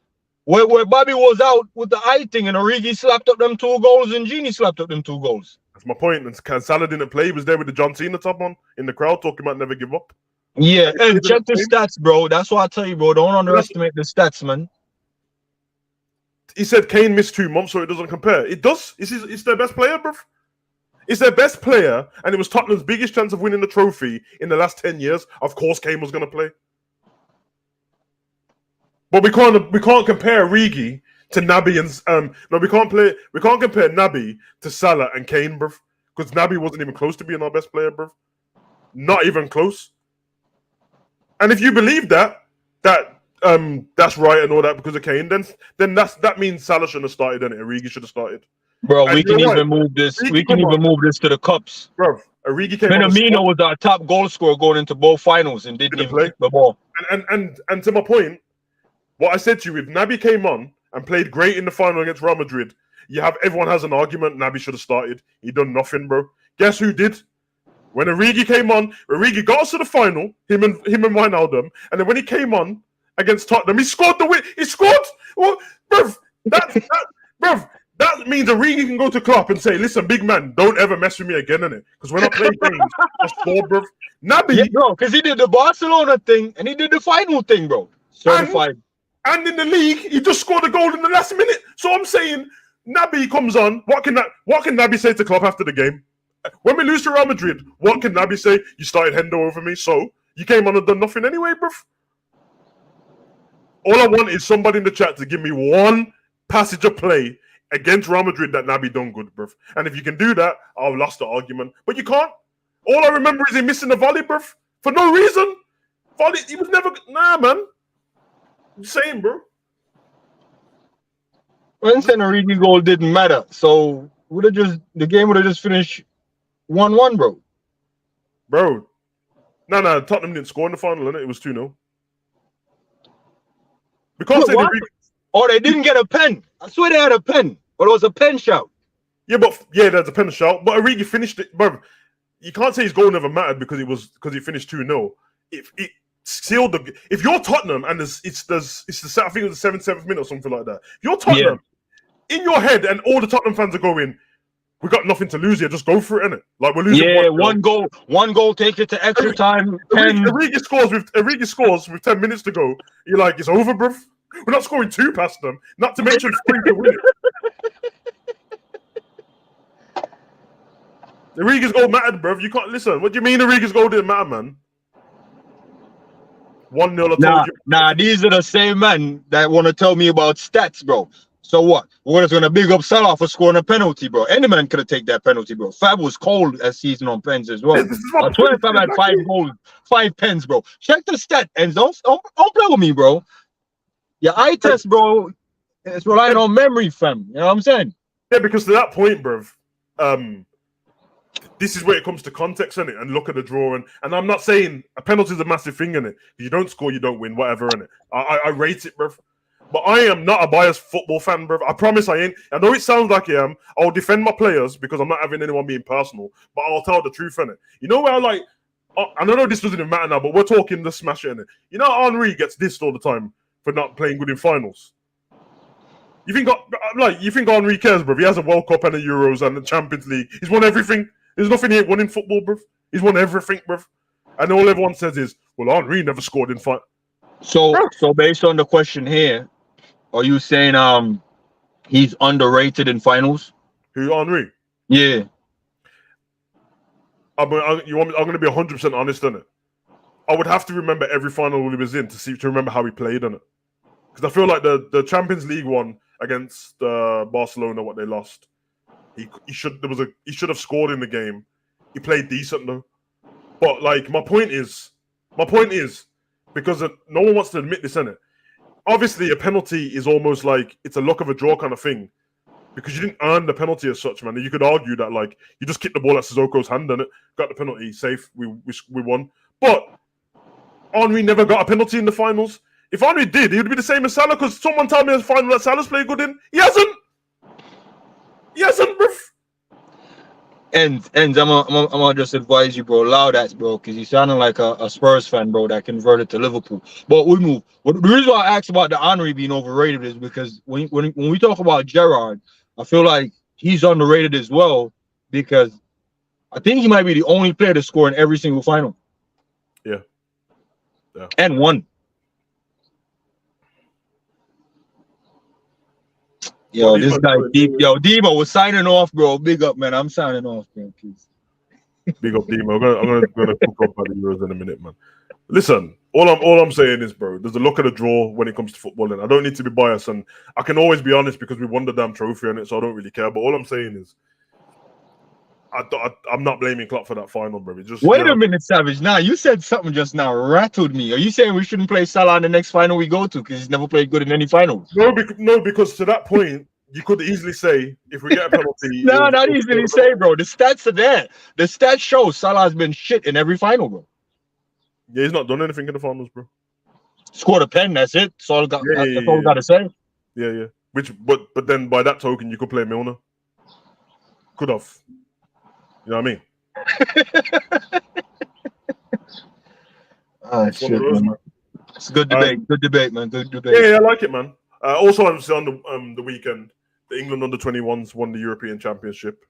Where Bobby was out with the eye thing and Origi slapped up them 2 goals and Gini slapped up them 2 goals. That's my point. And Salah didn't play. He was there with the John Cena top on in the crowd talking about never give up. Yeah, and check the stats, bro. That's why I tell you, bro. Don't underestimate the stats, man. He said Kane missed 2 months, so it doesn't compare. It does. It's their best player, bro. It's their best player, and it was Tottenham's biggest chance of winning the trophy in the last 10 years. Of course, Kane was going to play. But we can't compare Origi to Naby and we can't compare Naby to Salah and Kane, bro. Because Naby wasn't even close to being our best player, bro. Not even close. And if you believe that's right and all that because of Kane, then that means Salah shouldn't have started and Origi should have started. Bro, we can even move this. We can even move this to the cups. Bro, Origi came Minamino was our top goal scorer going into both finals and didn't even play the ball. And to my point, what I said to you, if Naby came on and played great in the final against Real Madrid, everyone has an argument. Naby should have started. He done nothing, bro. Guess who did? When Origi came on, Origi got us to the final, him and Wijnaldum, and then when he came on against Tottenham, he scored the win. He scored. Well, bruv, that means Origi can go to Klopp and say, "Listen, big man, don't ever mess with me again, innit? Because when I play games, I score, bruv." Naby, bro, because he did the Barcelona thing and he did the final thing, bro. Certified. And in the league, he just scored a goal in the last minute. So I'm saying, Naby comes on. What can Naby say to Klopp after the game? When we lose to Real Madrid, what can Naby say? You started Hendo over me, so you came on and done nothing anyway, bruv. All I want is somebody in the chat to give me one passage of play against Real Madrid that Naby done good, bruv. And if you can do that, I'll lost the argument. But you can't. All I remember is him missing the volley, bruv. For no reason. Volley, he was never... Nah, man. I'm saying, bro. When Origi goal didn't matter, so the game would have just finished 1-1, bro. Bro. No, Tottenham didn't score in the final, innit? It was 2-0. Because they didn't get a pen. I swear they had a pen, but it was a pen shout. Yeah, there's a pen shout. But Origi finished it, bro. you can't say his goal never mattered because he finished 2-0. If it sealed the, if you're Tottenham and it's the I think it was the 7th minute or something like that. If you're Tottenham in your head and all the Tottenham fans are going, we got nothing to lose here. Just go for it, innit? Like we're losing. Yeah, one goal, take it to extra time. Origi scores with 10 minutes to go. You're like, it's over, bruv. We're not scoring 2 past them. Not to mention 3 to win it. Origi's goal mattered, bruv. You can't listen. What do you mean Origi's goal didn't matter, man? 1-0. I told you. Nah, these are the same men that want to tell me about stats, bro. So what? We're just gonna big up Salah for scoring a penalty, bro. Any man could have taken that penalty, bro. Fab was cold as season on pens as well. 25 had 5 goals, 5 pens, bro. Check the stat and don't play with me, bro. Your eye test, bro, it's relying on memory, fam. You know what I'm saying? Yeah, because to that point, bruv, this is where it comes to context, innit? And look at the draw. And I'm not saying a penalty is a massive thing, innit? If you don't score, you don't win, whatever, innit? I rate it, bruv. But I am not a biased football fan, bruv. I promise I ain't. I know it sounds like I am. I'll defend my players because I'm not having anyone being personal. But I'll tell the truth, innit? You know where I know this doesn't even matter now, but we're talking the smash, innit? You know Henry gets dissed all the time for not playing good in finals. You think Henry cares, bruv? He has a World Cup and a Euros and the Champions League. He's won everything. There's nothing he ain't won in football, bruv. He's won everything, bruv. And all everyone says is, well, Henry never scored in fight. So based on the question here, are you saying he's underrated in finals? Who, Henry? Yeah. I'm going to be 100% honest on it. I would have to remember every final he was in to remember how he played on it. Because I feel like the Champions League one against Barcelona, what they lost, he should have scored in the game. He played decent though. But like my point is because no one wants to admit this, innit? Obviously, a penalty is almost like it's a luck of a draw kind of thing because you didn't earn the penalty as such, man. You could argue that like you just kicked the ball at Sissoko's hand and it got the penalty, safe. We won. But Henry never got a penalty in the finals. If Henry did, he would be the same as Salah because someone told me in the final that Salah's played good in. He hasn't, bruv. And I'm gonna just advise you, bro. Allow that, bro, because you sounding like a Spurs fan, bro, that converted to Liverpool. But we move. The reason why I asked about the Henry being overrated is because when we talk about Gerrard, I feel like he's underrated as well because I think he might be the only player to score in every single final. Yeah. And won. Yo, this guy, Demo was signing off, bro. Big up, man. I'm signing off, man. Please. Big up, Demo. I'm gonna cook up by the Euros in a minute, man. Listen, all I'm saying is, bro, there's a look at the draw when it comes to football, and I don't need to be biased, and I can always be honest because we won the damn trophy on it, so I don't really care. But all I'm saying is, I'm not blaming Klopp for that final, bro. Wait a minute, Savage. Now you said something just now rattled me. Are you saying we shouldn't play Salah in the next final we go to because he's never played good in any finals? No, because to that point, you could easily say if we get a penalty. No, not easily say, bro. The stats are there. The stats show Salah's been shit in every final, bro. Yeah, he's not done anything in the finals, bro. Scored a pen. That's it. That's all I got to say. Yeah. But then by that token, you could play Milner. Could have. You know what I mean? Shit, man. It's a good debate. Good debate, man. Good debate. Yeah, I like it, man. Also, on the weekend, the England under-21s won the European Championship.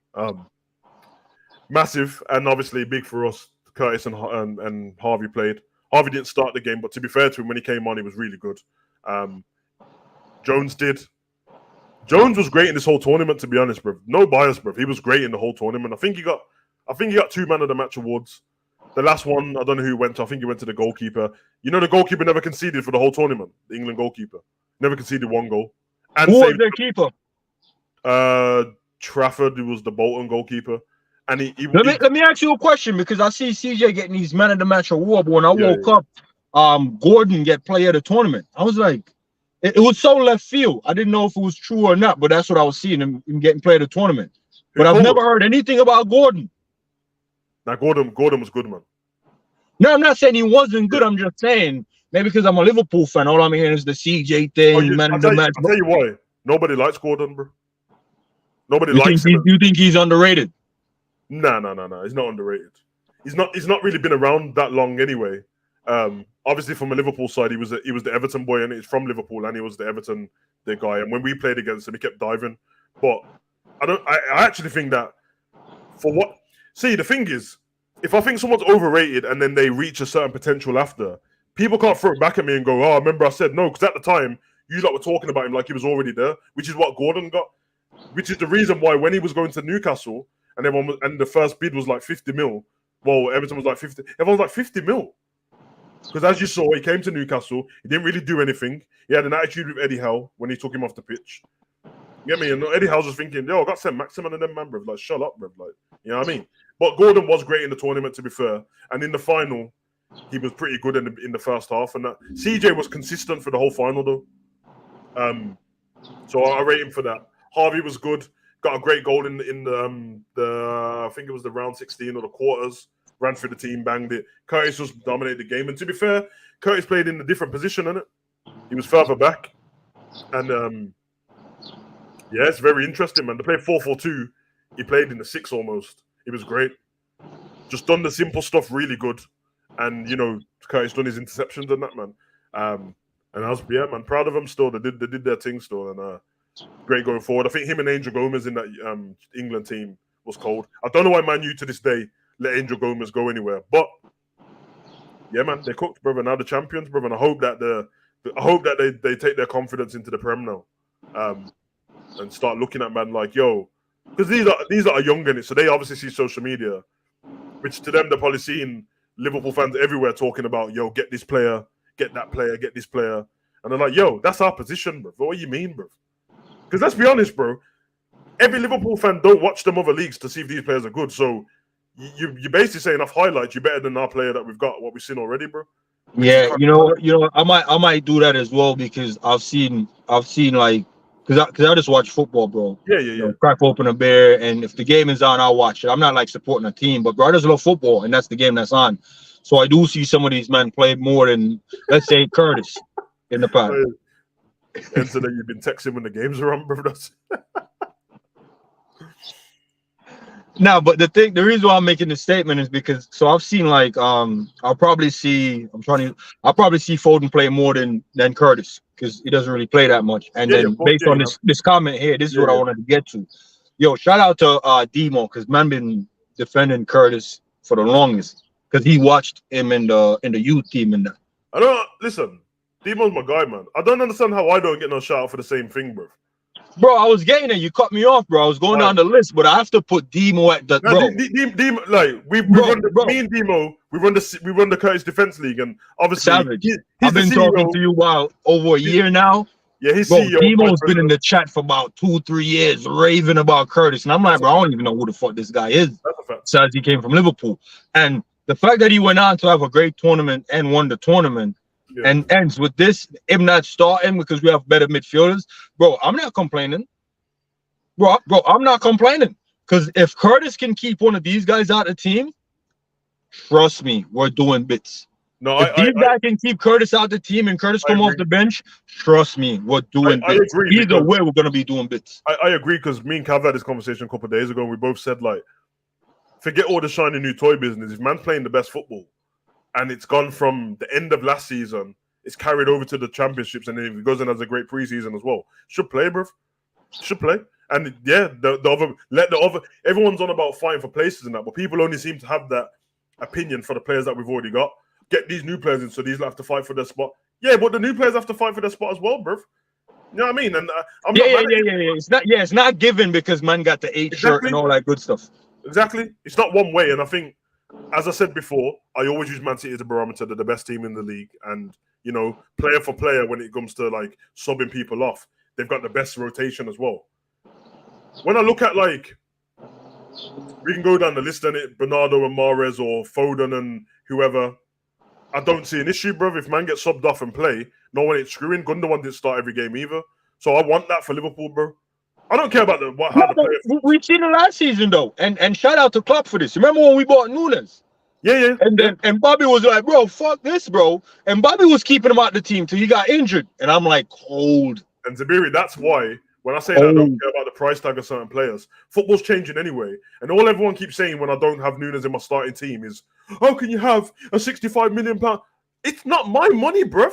Massive and obviously big for us. Curtis and Harvey played. Harvey didn't start the game, but to be fair to him, when he came on, he was really good. Jones did. Jones was great in this whole tournament, to be honest, bro. No bias, bro. He was great in the whole tournament. I think he got 2 man of the match awards. The last one, I don't know who he went to. I think he went to the goalkeeper. You know, the goalkeeper never conceded for the whole tournament. The England goalkeeper never conceded 1 goal. And who was their keeper? Trafford, who was the Bolton goalkeeper. And let me ask you a question because I see CJ getting these man of the match award. But when I woke up, Gordon get player of the tournament. I was like, it was so left field. I didn't know if it was true or not, but that's what I was seeing him getting player of the tournament. But I've never heard anything about Gordon. Now Gordon was good, man. No, I'm not saying he wasn't good. I'm just saying maybe because I'm a Liverpool fan. All I'm hearing is the CJ thing, man of the match. I'll tell you why. Nobody likes Gordon, bro. Nobody likes him. You think he's underrated? No. He's not underrated. he's not really been around that long anyway. Obviously from a Liverpool side, he was the Everton boy, and he's from Liverpool, and he was the Everton guy. And when we played against him, he kept diving. But I actually think that the thing is, if I think someone's overrated and then they reach a certain potential after, people can't throw it back at me and go, "Oh, remember I said no," because at the time you lot were talking about him like he was already there, which is what Gordon got, which is the reason why when he was going to Newcastle and the first bid was like 50 mil. Well, Everton was like 50. Everyone was like 50 mil. Because as you saw, he came to Newcastle. He didn't really do anything. He had an attitude with Eddie Howe when he took him off the pitch. You get me? And Eddie Howe's just thinking, yo, I got sent Maximum and them, man, bro. Like, shut up, bro. Like, you know what I mean? But Gordon was great in the tournament, to be fair. And in the final, he was pretty good in the first half. And that CJ was consistent for the whole final, though. So I rate him for that. Harvey was good. Got a great goal in the I think it was the round 16 or the quarters. Ran through the team, banged it. Curtis just dominated the game. And to be fair, Curtis played in a different position, innit? He was further back. And yeah, it's very interesting, man. They played 4-4-2. He played in the 6 almost. He was great. Just done the simple stuff really good. And, you know, Curtis done his interceptions and that, man. And I was, man, proud of them still. They did their thing still. And great going forward. I think him and Angel Gomez in that England team was cold. I don't know why Man U to this day let Angel Gomez go anywhere. But, yeah, man, they cooked, brother. Now the champions, brother. And I hope that they take their confidence into the Prem now. And start looking at man like, yo, because these are young in it, so they obviously see social media, which to them they're probably seeing Liverpool fans everywhere talking about, yo, get this player, get that player, get this player, and they're like, yo, that's our position, bro. What do you mean, bro? Because let's be honest, bro, every Liverpool fan don't watch them other leagues to see if these players are good. So you're basically saying off highlights, you're better than our player that we've got, what we've seen already, bro. Yeah, you know, I might do that as well because I've seen like. Because I just watch football, bro. Yeah. You know, crack open a beer, and if the game is on, I'll watch it. I'm not like supporting a team, but bro, I just love football, and that's the game that's on. So I do see some of these men play more than, let's say, Curtis in the past. And so then you've been texting when the games are on, bro. No, but the reason why I'm making this statement is because I've seen like I'll probably see Foden play more than Curtis because he doesn't really play that much. And then based on this comment here, this is what I wanted to get to. Yo, shout out to Demo because man been defending Curtis for the longest because he watched him in the youth team and that. I don't listen. Demo's my guy, man. I don't understand how I don't get no shout out for the same thing, bro. Bro, I was getting it. You cut me off, bro. I was going down the list, but I have to put Demo at the bro. Demo, like me and Demo, we run the Curtis Defense League, and obviously I've been talking to you about over a year now. Yeah, he's bro, CEO. Demo's been in the chat for about 2-3 years, raving about Curtis, and I'm like, bro, I don't even know who the fuck this guy is. That's a fact. Besides, he came from Liverpool, and the fact that he went on to have a great tournament and won the tournament. Yeah. And ends with this, him not starting because we have better midfielders. Bro, I'm not complaining. Bro, I'm not complaining. Because if Curtis can keep one of these guys out of the team, trust me, we're doing bits. No, if these guys can keep Curtis out the team and Curtis come off the bench, trust me, we're doing bits. I agree. Either way, we're going to be doing bits. I agree because me and Cav had this conversation a couple of days ago, and we both said, like, forget all the shiny new toy business. If man's playing the best football, and it's gone from the end of last season, it's carried over to the championships, and then if it goes in as a great preseason as well. Should play, bro. Should play. And yeah, everyone's on about fighting for places and that, but people only seem to have that opinion for the players that we've already got. Get these new players in, so these have to fight for their spot. Yeah, but the new players have to fight for their spot as well, bro. You know what I mean? And It's not given because man got the 8 shirt and all that good stuff. Exactly. It's not one way, and I think, as I said before, I always use Man City as a barometer. They're the best team in the league. And, you know, player for player, when it comes to, like, subbing people off, they've got the best rotation as well. When I look at, like, we can go down the list, and it Bernardo and Mahrez or Foden and whoever, I don't see an issue, bro. If man gets subbed off and play, no one ain't screwing. Gundogan didn't start every game either. So I want that for Liverpool, bro. I don't care about how the players. We've seen it last season though, and shout out to Klopp for this. Remember when we bought Nunes? Yeah. And Bobby was like, bro, fuck this, bro. And Bobby was keeping him out the team till he got injured. And I'm like, cold. And Zabiri, that's why When I say that I don't care about the price tag of certain players, football's changing anyway. And all everyone keeps saying when I don't have Nunes in my starting team is, how can you have a £65 million? It's not my money, bruv.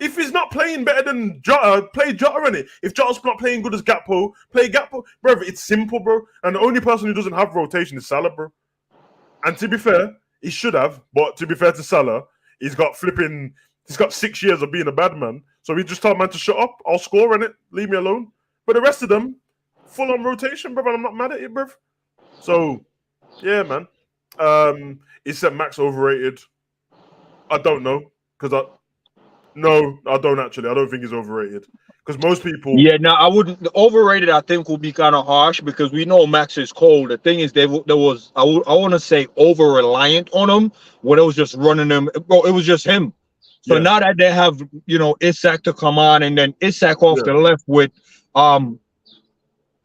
If he's not playing better than Jota, play Jota in it. If Jota's not playing good as Gakpo, play Gakpo. Bro, it's simple, bro. And the only person who doesn't have rotation is Salah, bro. And to be fair, he should have. But to be fair to Salah, he's got 6 years of being a bad man. So he just told man to shut up. I'll score in it. Leave me alone. But the rest of them, full on rotation, bro. And I'm not mad at it, bro. So, yeah, man. Is St. Max overrated? I don't know. No, I don't actually. I don't think he's overrated. Because most people... Yeah, no, I wouldn't. Overrated, I think, would be kind of harsh because we know Max is cold. The thing is, there was, I want to say, over-reliant on him when it was just running him. Bro, it was just him. So now that they have, Isak to come on and then Isak off the left with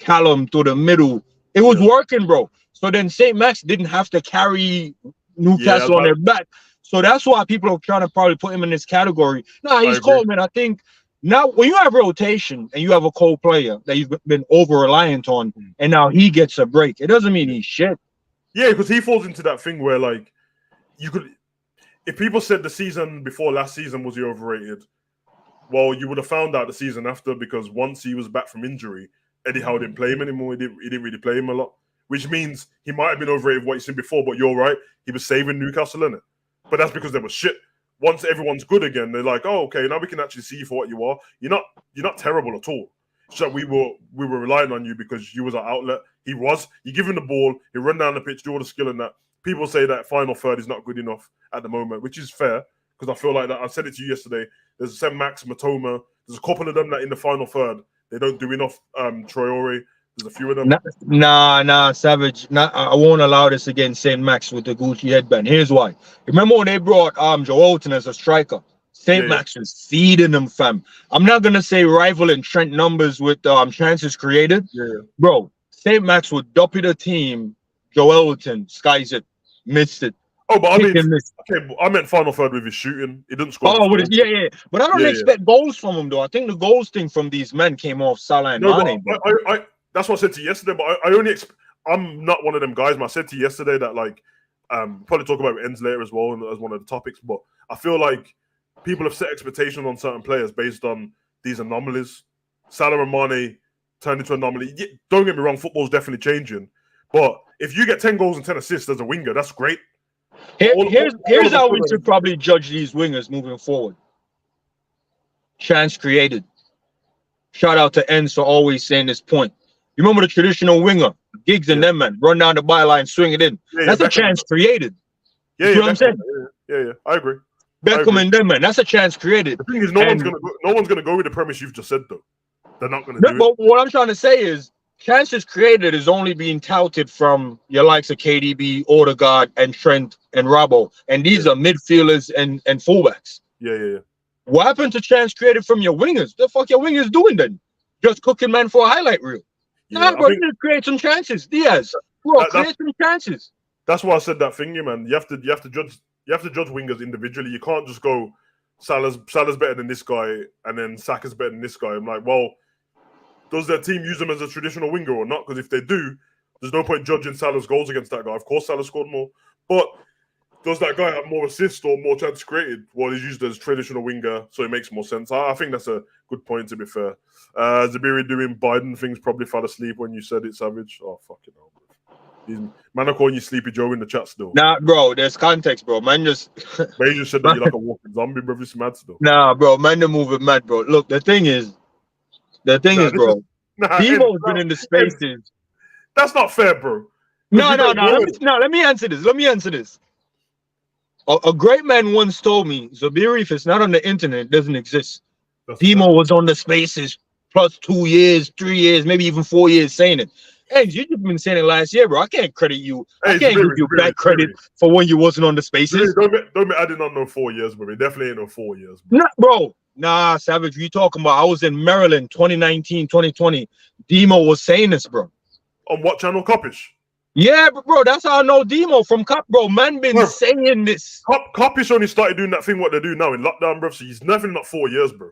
Callum to the middle, it was working, bro. So then St. Max didn't have to carry Newcastle on their back. So that's why people are trying to probably put him in this category. Nah, he's cold, man. I think now when you have rotation and you have a cold player that you've been over-reliant on, and now he gets a break, it doesn't mean he's shit. Yeah, because he falls into that thing where, like, you could... If people said the season before last season was he overrated, well, you would have found out the season after because once he was back from injury, Eddie Howe didn't play him anymore. He didn't really play him a lot, which means he might have been overrated what you've seen before, but you're right. He was saving Newcastle, innit? But that's because they were shit. Once everyone's good again, they're like, oh, okay, now we can actually see you for what you are. You're not terrible at all. So we were relying on you because you was our outlet. He was. You give him the ball, he run down the pitch, do all the skill and that. People say that final third is not good enough at the moment, which is fair because I feel like that. I said it to you yesterday. There's St. Max, Matoma. There's a couple of them that in the final third they don't do enough. Traore. There's a few of them. Nah, Savage. I won't allow this against St. Max with the Gucci headband. Here's why. Remember when they brought Joelton as a striker? St. Max was feeding them, fam. I'm not gonna say rivaling Trent numbers with chances created. Bro, St. Max would duppy the team. Joelton skies it, missed it. Oh, but I meant final third with his shooting. He didn't score. Oh, but I don't expect goals from him though. I think the goals thing from these men came off Salah and Mane. I that's what I said to you yesterday. But I'm not one of them guys. I said to you yesterday that like probably talk about ends later as well as one of the topics. But I feel like people have set expectations on certain players based on these anomalies. Salah and Mane turned into an anomaly. Yeah, don't get me wrong, football's definitely changing. But if you get 10 goals and 10 assists as a winger, that's great. Here's how we should probably judge these wingers moving forward. Chance created. Shout out to Enz for always saying this point. You remember the traditional winger, Giggs and them, man, run down the byline, swing it in. That's a chance created. You know what I'm saying? Yeah, I agree. Beckham and them, man, that's a chance created. The thing is, no one's gonna go with the premise you've just said, though. They're not gonna do it. But what I'm trying to say is, chances created is only being touted from your likes of KDB, Odegaard, and Trent and Robbo, and these are midfielders and fullbacks. Yeah. What happened to chance created from your wingers? The fuck your wingers doing then? Just cooking man for a highlight reel? Nah, bro, you need to create some chances. Diaz, bro, create some chances. That's why I said that thing, man. You have to judge wingers individually. You can't just go Salah's better than this guy, and then Saka's better than this guy. I'm like, well, does their team use him as a traditional winger or not? Because if they do, there's no point judging Salah's goals against that guy. Of course, Salah scored more, but does that guy have more assists or more chances created? Well, he's used as traditional winger, so it makes more sense. I think that's a good point, to be fair. Zabiri doing Biden things, probably fell asleep when you said it, Savage. Oh, fucking hell. These man are calling you Sleepy Joe in the chat still. Nah, bro, there's context, bro. Man just... But he just said that you're like a walking zombie, bro. It's mad still. Nah, bro, man, they're moving mad, bro. Look, the thing is, bro, Timo's been in the spaces. That's not fair, bro. No. Let me answer this. A great man once told me, Zabiri, if it's not on the internet, it doesn't exist. Timo was on the spaces plus 2 years, 3 years, maybe even 4 years saying it. Hey, you just been saying it last year, bro. I can't credit you. I can't give you back credit for when you wasn't on the spaces. Don't be adding on no 4 years, bro. It definitely ain't no 4 years. Nah, bro. Nah, Savage, you talking about? I was in Maryland 2019, 2020. Demo was saying this, bro. On what channel? Coppish? Yeah, bro, that's how I know Demo from Cop, bro. Man been saying this. Coppish only started doing that thing what they do now in lockdown, bro. So he's definitely not 4 years, bro.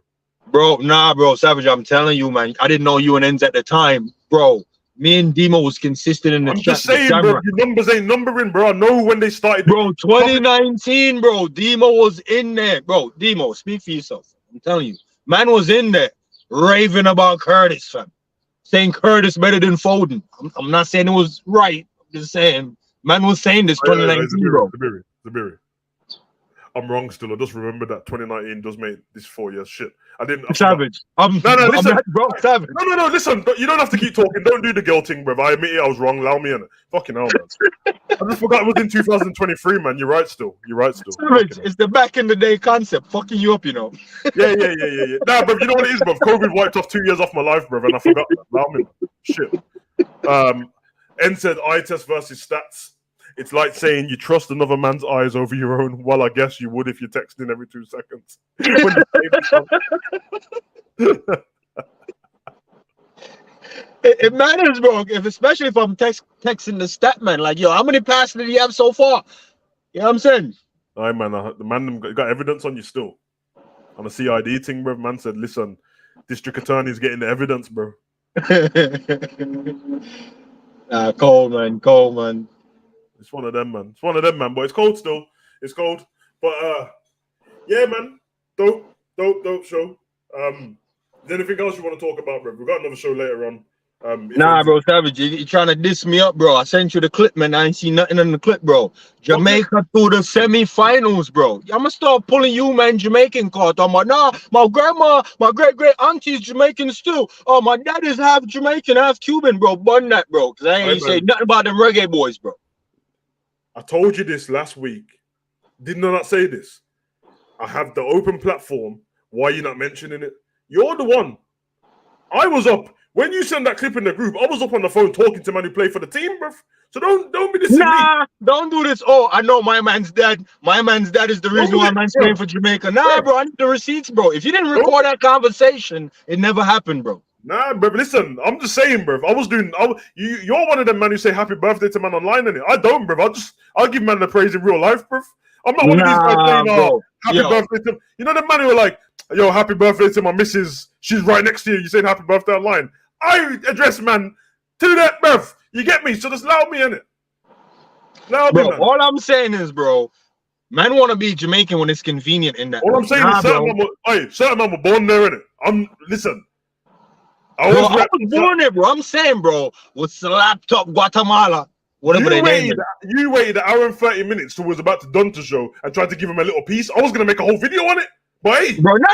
Bro, nah, bro, Savage, I'm telling you, man. I didn't know you and Ends at the time, bro. Me and Demo was consistent in the I'm chat. just saying, bro. Your numbers ain't numbering, bro. I know when they started. Bro, 2019, bro. Demo was in there, bro. Demo, speak for yourself. I'm telling you, man was in there raving about Curtis, fam. Saying Curtis better than Foden. I'm not saying it was right. I'm just saying, man was saying this 2019, bro. Zabiri. I'm wrong still. I just remember that 2019 does make this 4 years shit. I didn't. Savage. No, listen. Bro, Savage. No, listen. You don't have to keep talking. Don't do the girl thing, bro. I admit it, I was wrong. Allow me in it. Fucking hell, man. I just forgot it was in 2023, man. You're right still. Savage, it's the back in the day concept. Fucking you up, you know. Yeah. Nah, bro, you know what it is, bro? COVID wiped off 2 years off my life, bro, and I forgot that. Allow me, man. Shit. N said eye test versus stats. It's like saying you trust another man's eyes over your own. Well, I guess you would if you're texting every 2 seconds. It matters, bro. Especially if I'm texting the stat man, like, yo, how many passes did he have so far? You know what I'm saying? Aye, man. The man got evidence on you still. On a CID thing, bro. Man said, listen, district attorney's getting the evidence, bro. Cold, man. It's one of them, man. But it's cold still. It's cold. But yeah, man. Dope show. Is there anything else you want to talk about, bro? We've got another show later on. Nah, bro, Savage, you trying to diss me up, bro. I sent you the clip, man. I ain't seen nothing in the clip, bro. Jamaica through the semi-finals, bro. I'm gonna start pulling you, man, Jamaican card. I'm like, nah, my grandma, my great auntie is Jamaican still. Oh, my dad is half Jamaican, half Cuban, bro. Bun that, bro. Cause I ain't say nothing about them reggae boys, bro. I told you this last week. Didn't I not say this? I have the open platform. Why are you not mentioning it? You're the one. I was up. When you send that clip in the group, I was up on the phone talking to man who played for the team, bro. So don't be dissing me. Don't do this. Oh, I know my man's dad. My man's dad is the reason why man's playing for Jamaica. Nah, bro, I need the receipts, bro. If you didn't record that conversation, it never happened, bro. Nah, bro. Listen, I'm just saying, bro. You're one of them man who say happy birthday to man online, innit? I don't, bro. I'll give man the praise in real life, bro. I'm not one of these guys saying, happy birthday to. You know the man who are like, yo, happy birthday to my missus. She's right next to you. You saying happy birthday online. I address man to that, bruv. You get me? So just allow me in it. Bro, all I'm saying is, bro, man want to be Jamaican when it's convenient in that. All I'm saying is certain man were born there, innit? Listen. I was born there, bro. I'm saying, bro, with slapped up Guatemala, whatever they name it. You waited an hour and 30 minutes till it was about to done to show and tried to give him a little piece. I was going to make a whole video on it. But hey. Bro, no.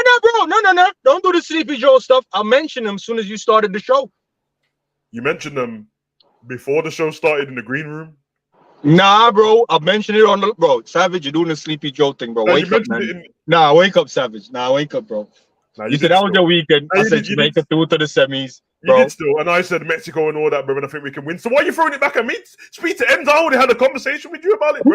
Don't do the Sleepy Joe stuff. I'll mention them as soon as you started the show. You mentioned them before the show started in the green room? Nah, bro. I'll mention it on the... Bro, Savage, you're doing the Sleepy Joe thing, bro. Wake up, man. Wake up, Savage. Wake up, bro. You said that was your weekend. I said Jamaica through to the semis. Bro. You did still, and I said Mexico and all that, bro, and I think we can win. So why are you throwing it back at me? Speak to Ends. I already had a conversation with you about it, bro.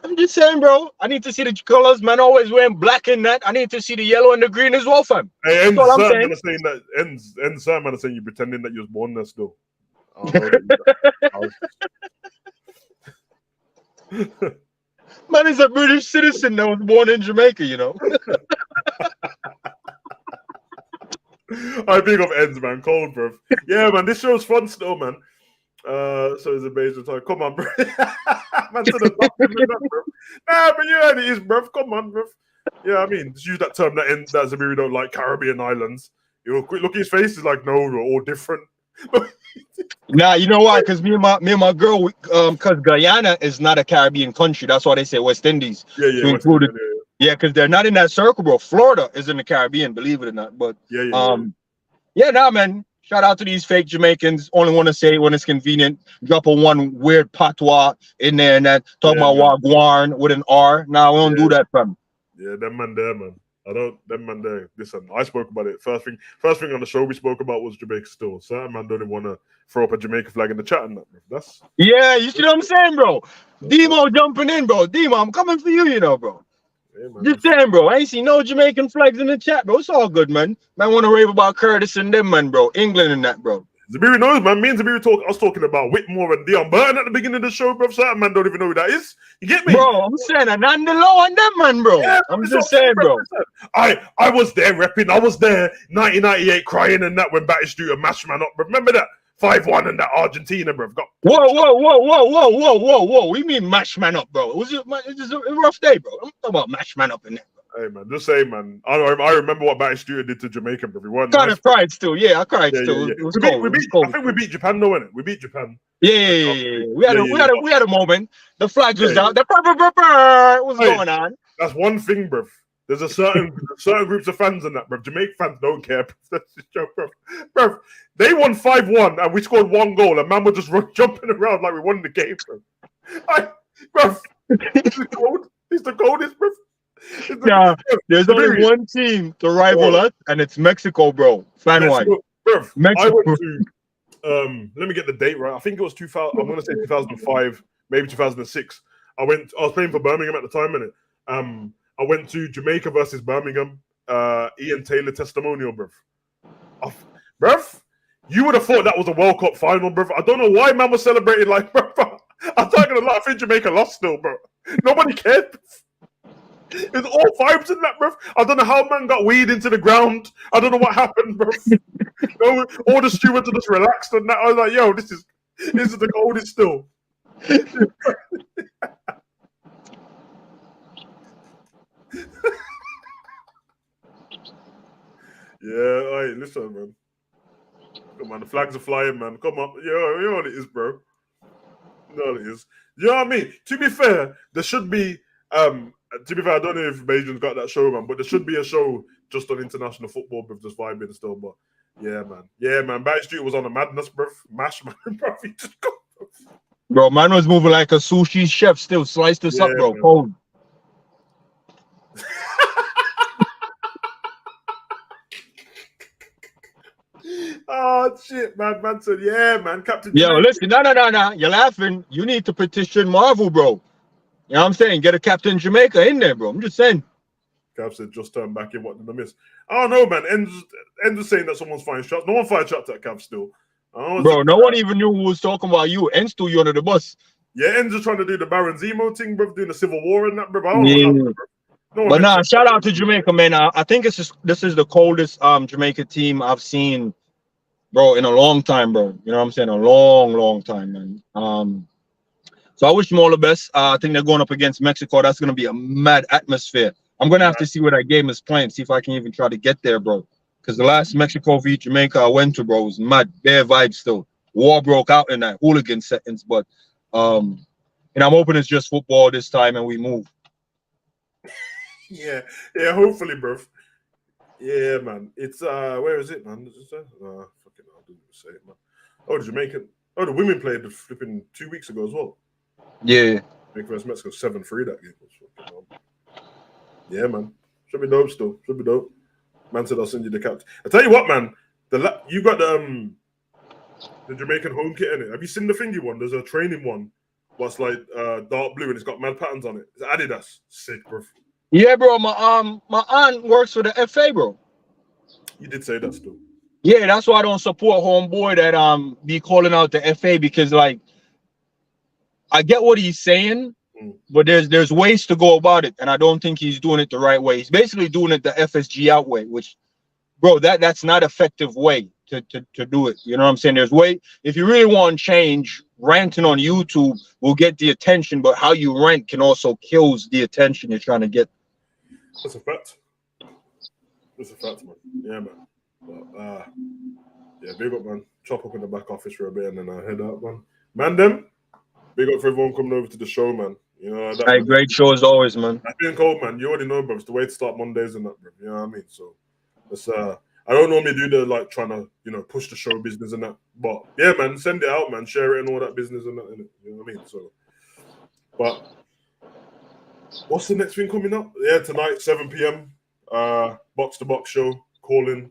I'm just saying, bro. I need to see the colors, man. Always wearing black and that. I need to see the yellow and the green as well, fam. Hey, Ends, certain man are saying that. Ends, certain man are saying you're pretending that you was born there still. Man is a British citizen that was born in Jamaica, you know. I big of Ends, man. Cold, bro. Yeah, man. This show's fun still, man. So is a major time. Come on, bro. Man, to the top, bro. Nah, but you know it is, bro. Come on, bro. Yeah, I mean, just use that term that Ends that Zabiri don't like Caribbean islands. You'll look at his face. He's like, no, we're all different. Nah, you know why? Because me and my girl, because Guyana is not a Caribbean country. That's why they say West Indies. Yeah, because they're not in that circle, bro. Florida is in the Caribbean, believe it or not. But man. Shout out to these fake Jamaicans. Only want to say it when it's convenient. Drop a one weird patois in there and that. Talk about Wagwan with an R. Nah, we don't do that, fam. Yeah, them man there, man. Them man there. Listen, I spoke about it. First thing on the show we spoke about was Jamaica still. Certain man don't even want to throw up a Jamaica flag in the chat and that, bro. You see what I'm saying, bro? Demo jumping in, bro. Demo, I'm coming for you, you know, bro. Yeah, man, just saying, bro. I ain't seen no Jamaican flags in the chat, bro. It's all good, man. Man want to rave about Curtis and them, man, bro. England and that, bro. Zabiri knows, man. Me and Zabiri I was talking about Whitmore and Dion Burton at the beginning of the show, bro. Certain man don't even know who that is. You get me? Bro, I'm saying, and I'm the low on them, man, bro. Yeah, I'm just saying, bro. I was there repping. I was there 1998 crying and that when Batistuta mashed man up. Remember that 5-1 and that Argentina, bro. Whoa. We mean mash man up, bro. It was a rough day, bro. I'm talking about mash man up in there. Hey man, just say, man. I remember what Batistuta did to Jamaica, bro. We weren't Kind nice, of cried still. Yeah, I cried yeah, still. yeah. It was cold. I think we beat Japan, though, innit? We beat Japan. Yeah. We had a moment. The flags was down. The was going on. That's one thing, bro. There's a certain groups of fans in that, bro. Jamaican fans don't care. That's just joke, bro. They won 5-1 and we scored 1 goal and man was just jumping around like we won the game, bro. Bro, it's the coldest, bro. Yeah, there's only one team to rival us, and it's Mexico, bro. Fan-wise. I went to, let me get the date right. I think it was 2000. I'm going to say 2005, maybe 2006. I was playing for Birmingham at the time, innit? I went to Jamaica versus Birmingham. Ian Taylor testimonial, bruv. Bruv, you would have thought that was a World Cup final, bruv. I don't know why man was celebrating like, bruv. I'm not gonna lie, I think Jamaica lost still, bro. Nobody cared. It's all vibes in that, bruv. I don't know how man got weed into the ground. I don't know what happened, bruv. All the stewards are just relaxed and that. I was like, yo, this is the coldest still. Yeah, hey, listen, man. Come on, the flags are flying, man. Come on. You know what it is, bro. You know what it is. You know what I mean? To be fair, there should be I don't know if Beijing's got that show, man, but there should be a show just on international football, bro, just vibing still. But yeah, man. Batistuta was on a madness, bro. Mash, man, bro. He just go, bro, man was moving like a sushi chef, still sliced this up, bro. Cold. Oh shit, man. Man said, yeah, man. Captain. Yo, listen, no. You're laughing. You need to petition Marvel, bro. You know what I'm saying? Get a Captain Jamaica in there, bro. I'm just saying. Cap said, just turn back in. What did I miss? I don't know, man. Ends is saying that someone's firing shots. No one fired shots at Cap still. Bro, no one even knew who was talking about you. Ends threw you under the bus. Yeah, Ends is trying to do the Baron Zemo thing, bro. Doing the Civil War and that, bro. I don't know what happened, bro. But nah, shout out to Jamaica, man. I think this is the coldest Jamaica team I've seen, bro, in a long time, bro. You know what I'm saying? A long time, man. So I wish them all the best. I think they're going up against Mexico. That's going to be a mad atmosphere. I'm going to have to see where that game is playing, see if I can even try to get there, bro. Because the last Mexico v Jamaica I went to, bro, was mad. Bare vibes still. War broke out in that hooligan settings. But, I'm hoping it's just football this time and we move. Yeah, hopefully, bro. Yeah, man. It's, where is it, man? Fucking hell, I didn't say it, man. Oh, the women played the flipping 2 weeks ago as well. Yeah. Jamaica versus Mexico 7-3 that game. Yeah, man. Should be dope still. Should be dope. Man said I'll send you the captain. I tell you what, man. You got the Jamaican home kit in it. Have you seen the thingy one? There's a training one. What's like dark blue and it's got mad patterns on it. It's Adidas. Sick, bro. Yeah, bro. My aunt works for the FA, bro. You did say that still. Yeah, that's why I don't support homeboy that be calling out the FA, because like I get what he's saying, but there's ways to go about it, and I don't think he's doing it the right way. He's basically doing it the FSG out way, which, bro, that's not effective way to do it. You know what I'm saying? There's way. If you really want change, ranting on YouTube will get the attention, but how you rant can also kills the attention you're trying to get. That's a fact. That's a fact, man. Yeah, man. But yeah, big up, man. Chop up in the back office for a bit and then I head out, man. Man, them. Big up for everyone coming over to the show, man. You know, great show as always, man. I've been cold, man. You already know, bro. It's the way to start Mondays and that, bro. You know what I mean? So it's I don't normally do the like trying to, push the show business and that. But yeah, man, send it out, man. Share it and all that business and that, innit? You know what I mean? So but what's the next thing coming up? Yeah, tonight, 7 p.m. Box to box show. Call in.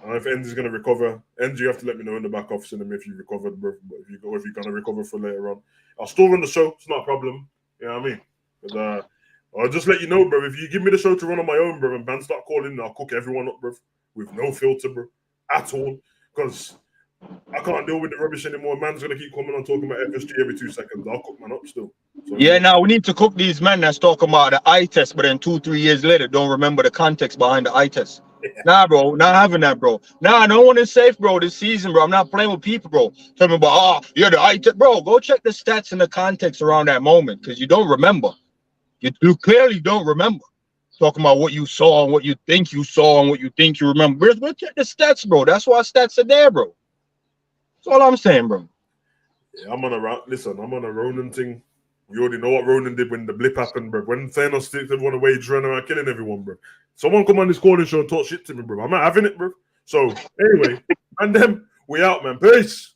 If Enz is going to recover, Enz, you have to let me know in the back office and if you recovered, bro. But if you're going to recover for later on, I'll still run the show. It's not a problem. You know what I mean? But I'll just let you know, bro. If you give me the show to run on my own, bro, and bands start calling, I'll cook everyone up, bro, with no filter, bro, at all. Because I can't deal with the rubbish anymore. Man's gonna keep coming on talking about FSG every 2 seconds. I'll cook man up still. So, Yeah, now we need to cook these men that's talking about the eye test, but then 2-3 years later don't remember the context behind the eye test. Nah, bro, not having that, bro. Nah, no one is safe, bro, this season, bro. I'm not playing with people, bro. Tell me about, yeah, the eye test. Bro, go check the stats and the context around that moment, because you don't remember. You clearly don't remember. Talking about what you saw and what you think you saw and what you think you remember. Go check the stats, bro. That's why stats are there, bro. That's all I'm saying, bro. Yeah, I'm on a Ronan thing. You already know what Ronan did when the blip happened, bro. When Thanos takes everyone away, he's running around killing everyone, bro. Someone come on this corner show and talk shit to me, bro. I'm not having it, bro. So, anyway, and then we out, man. Peace.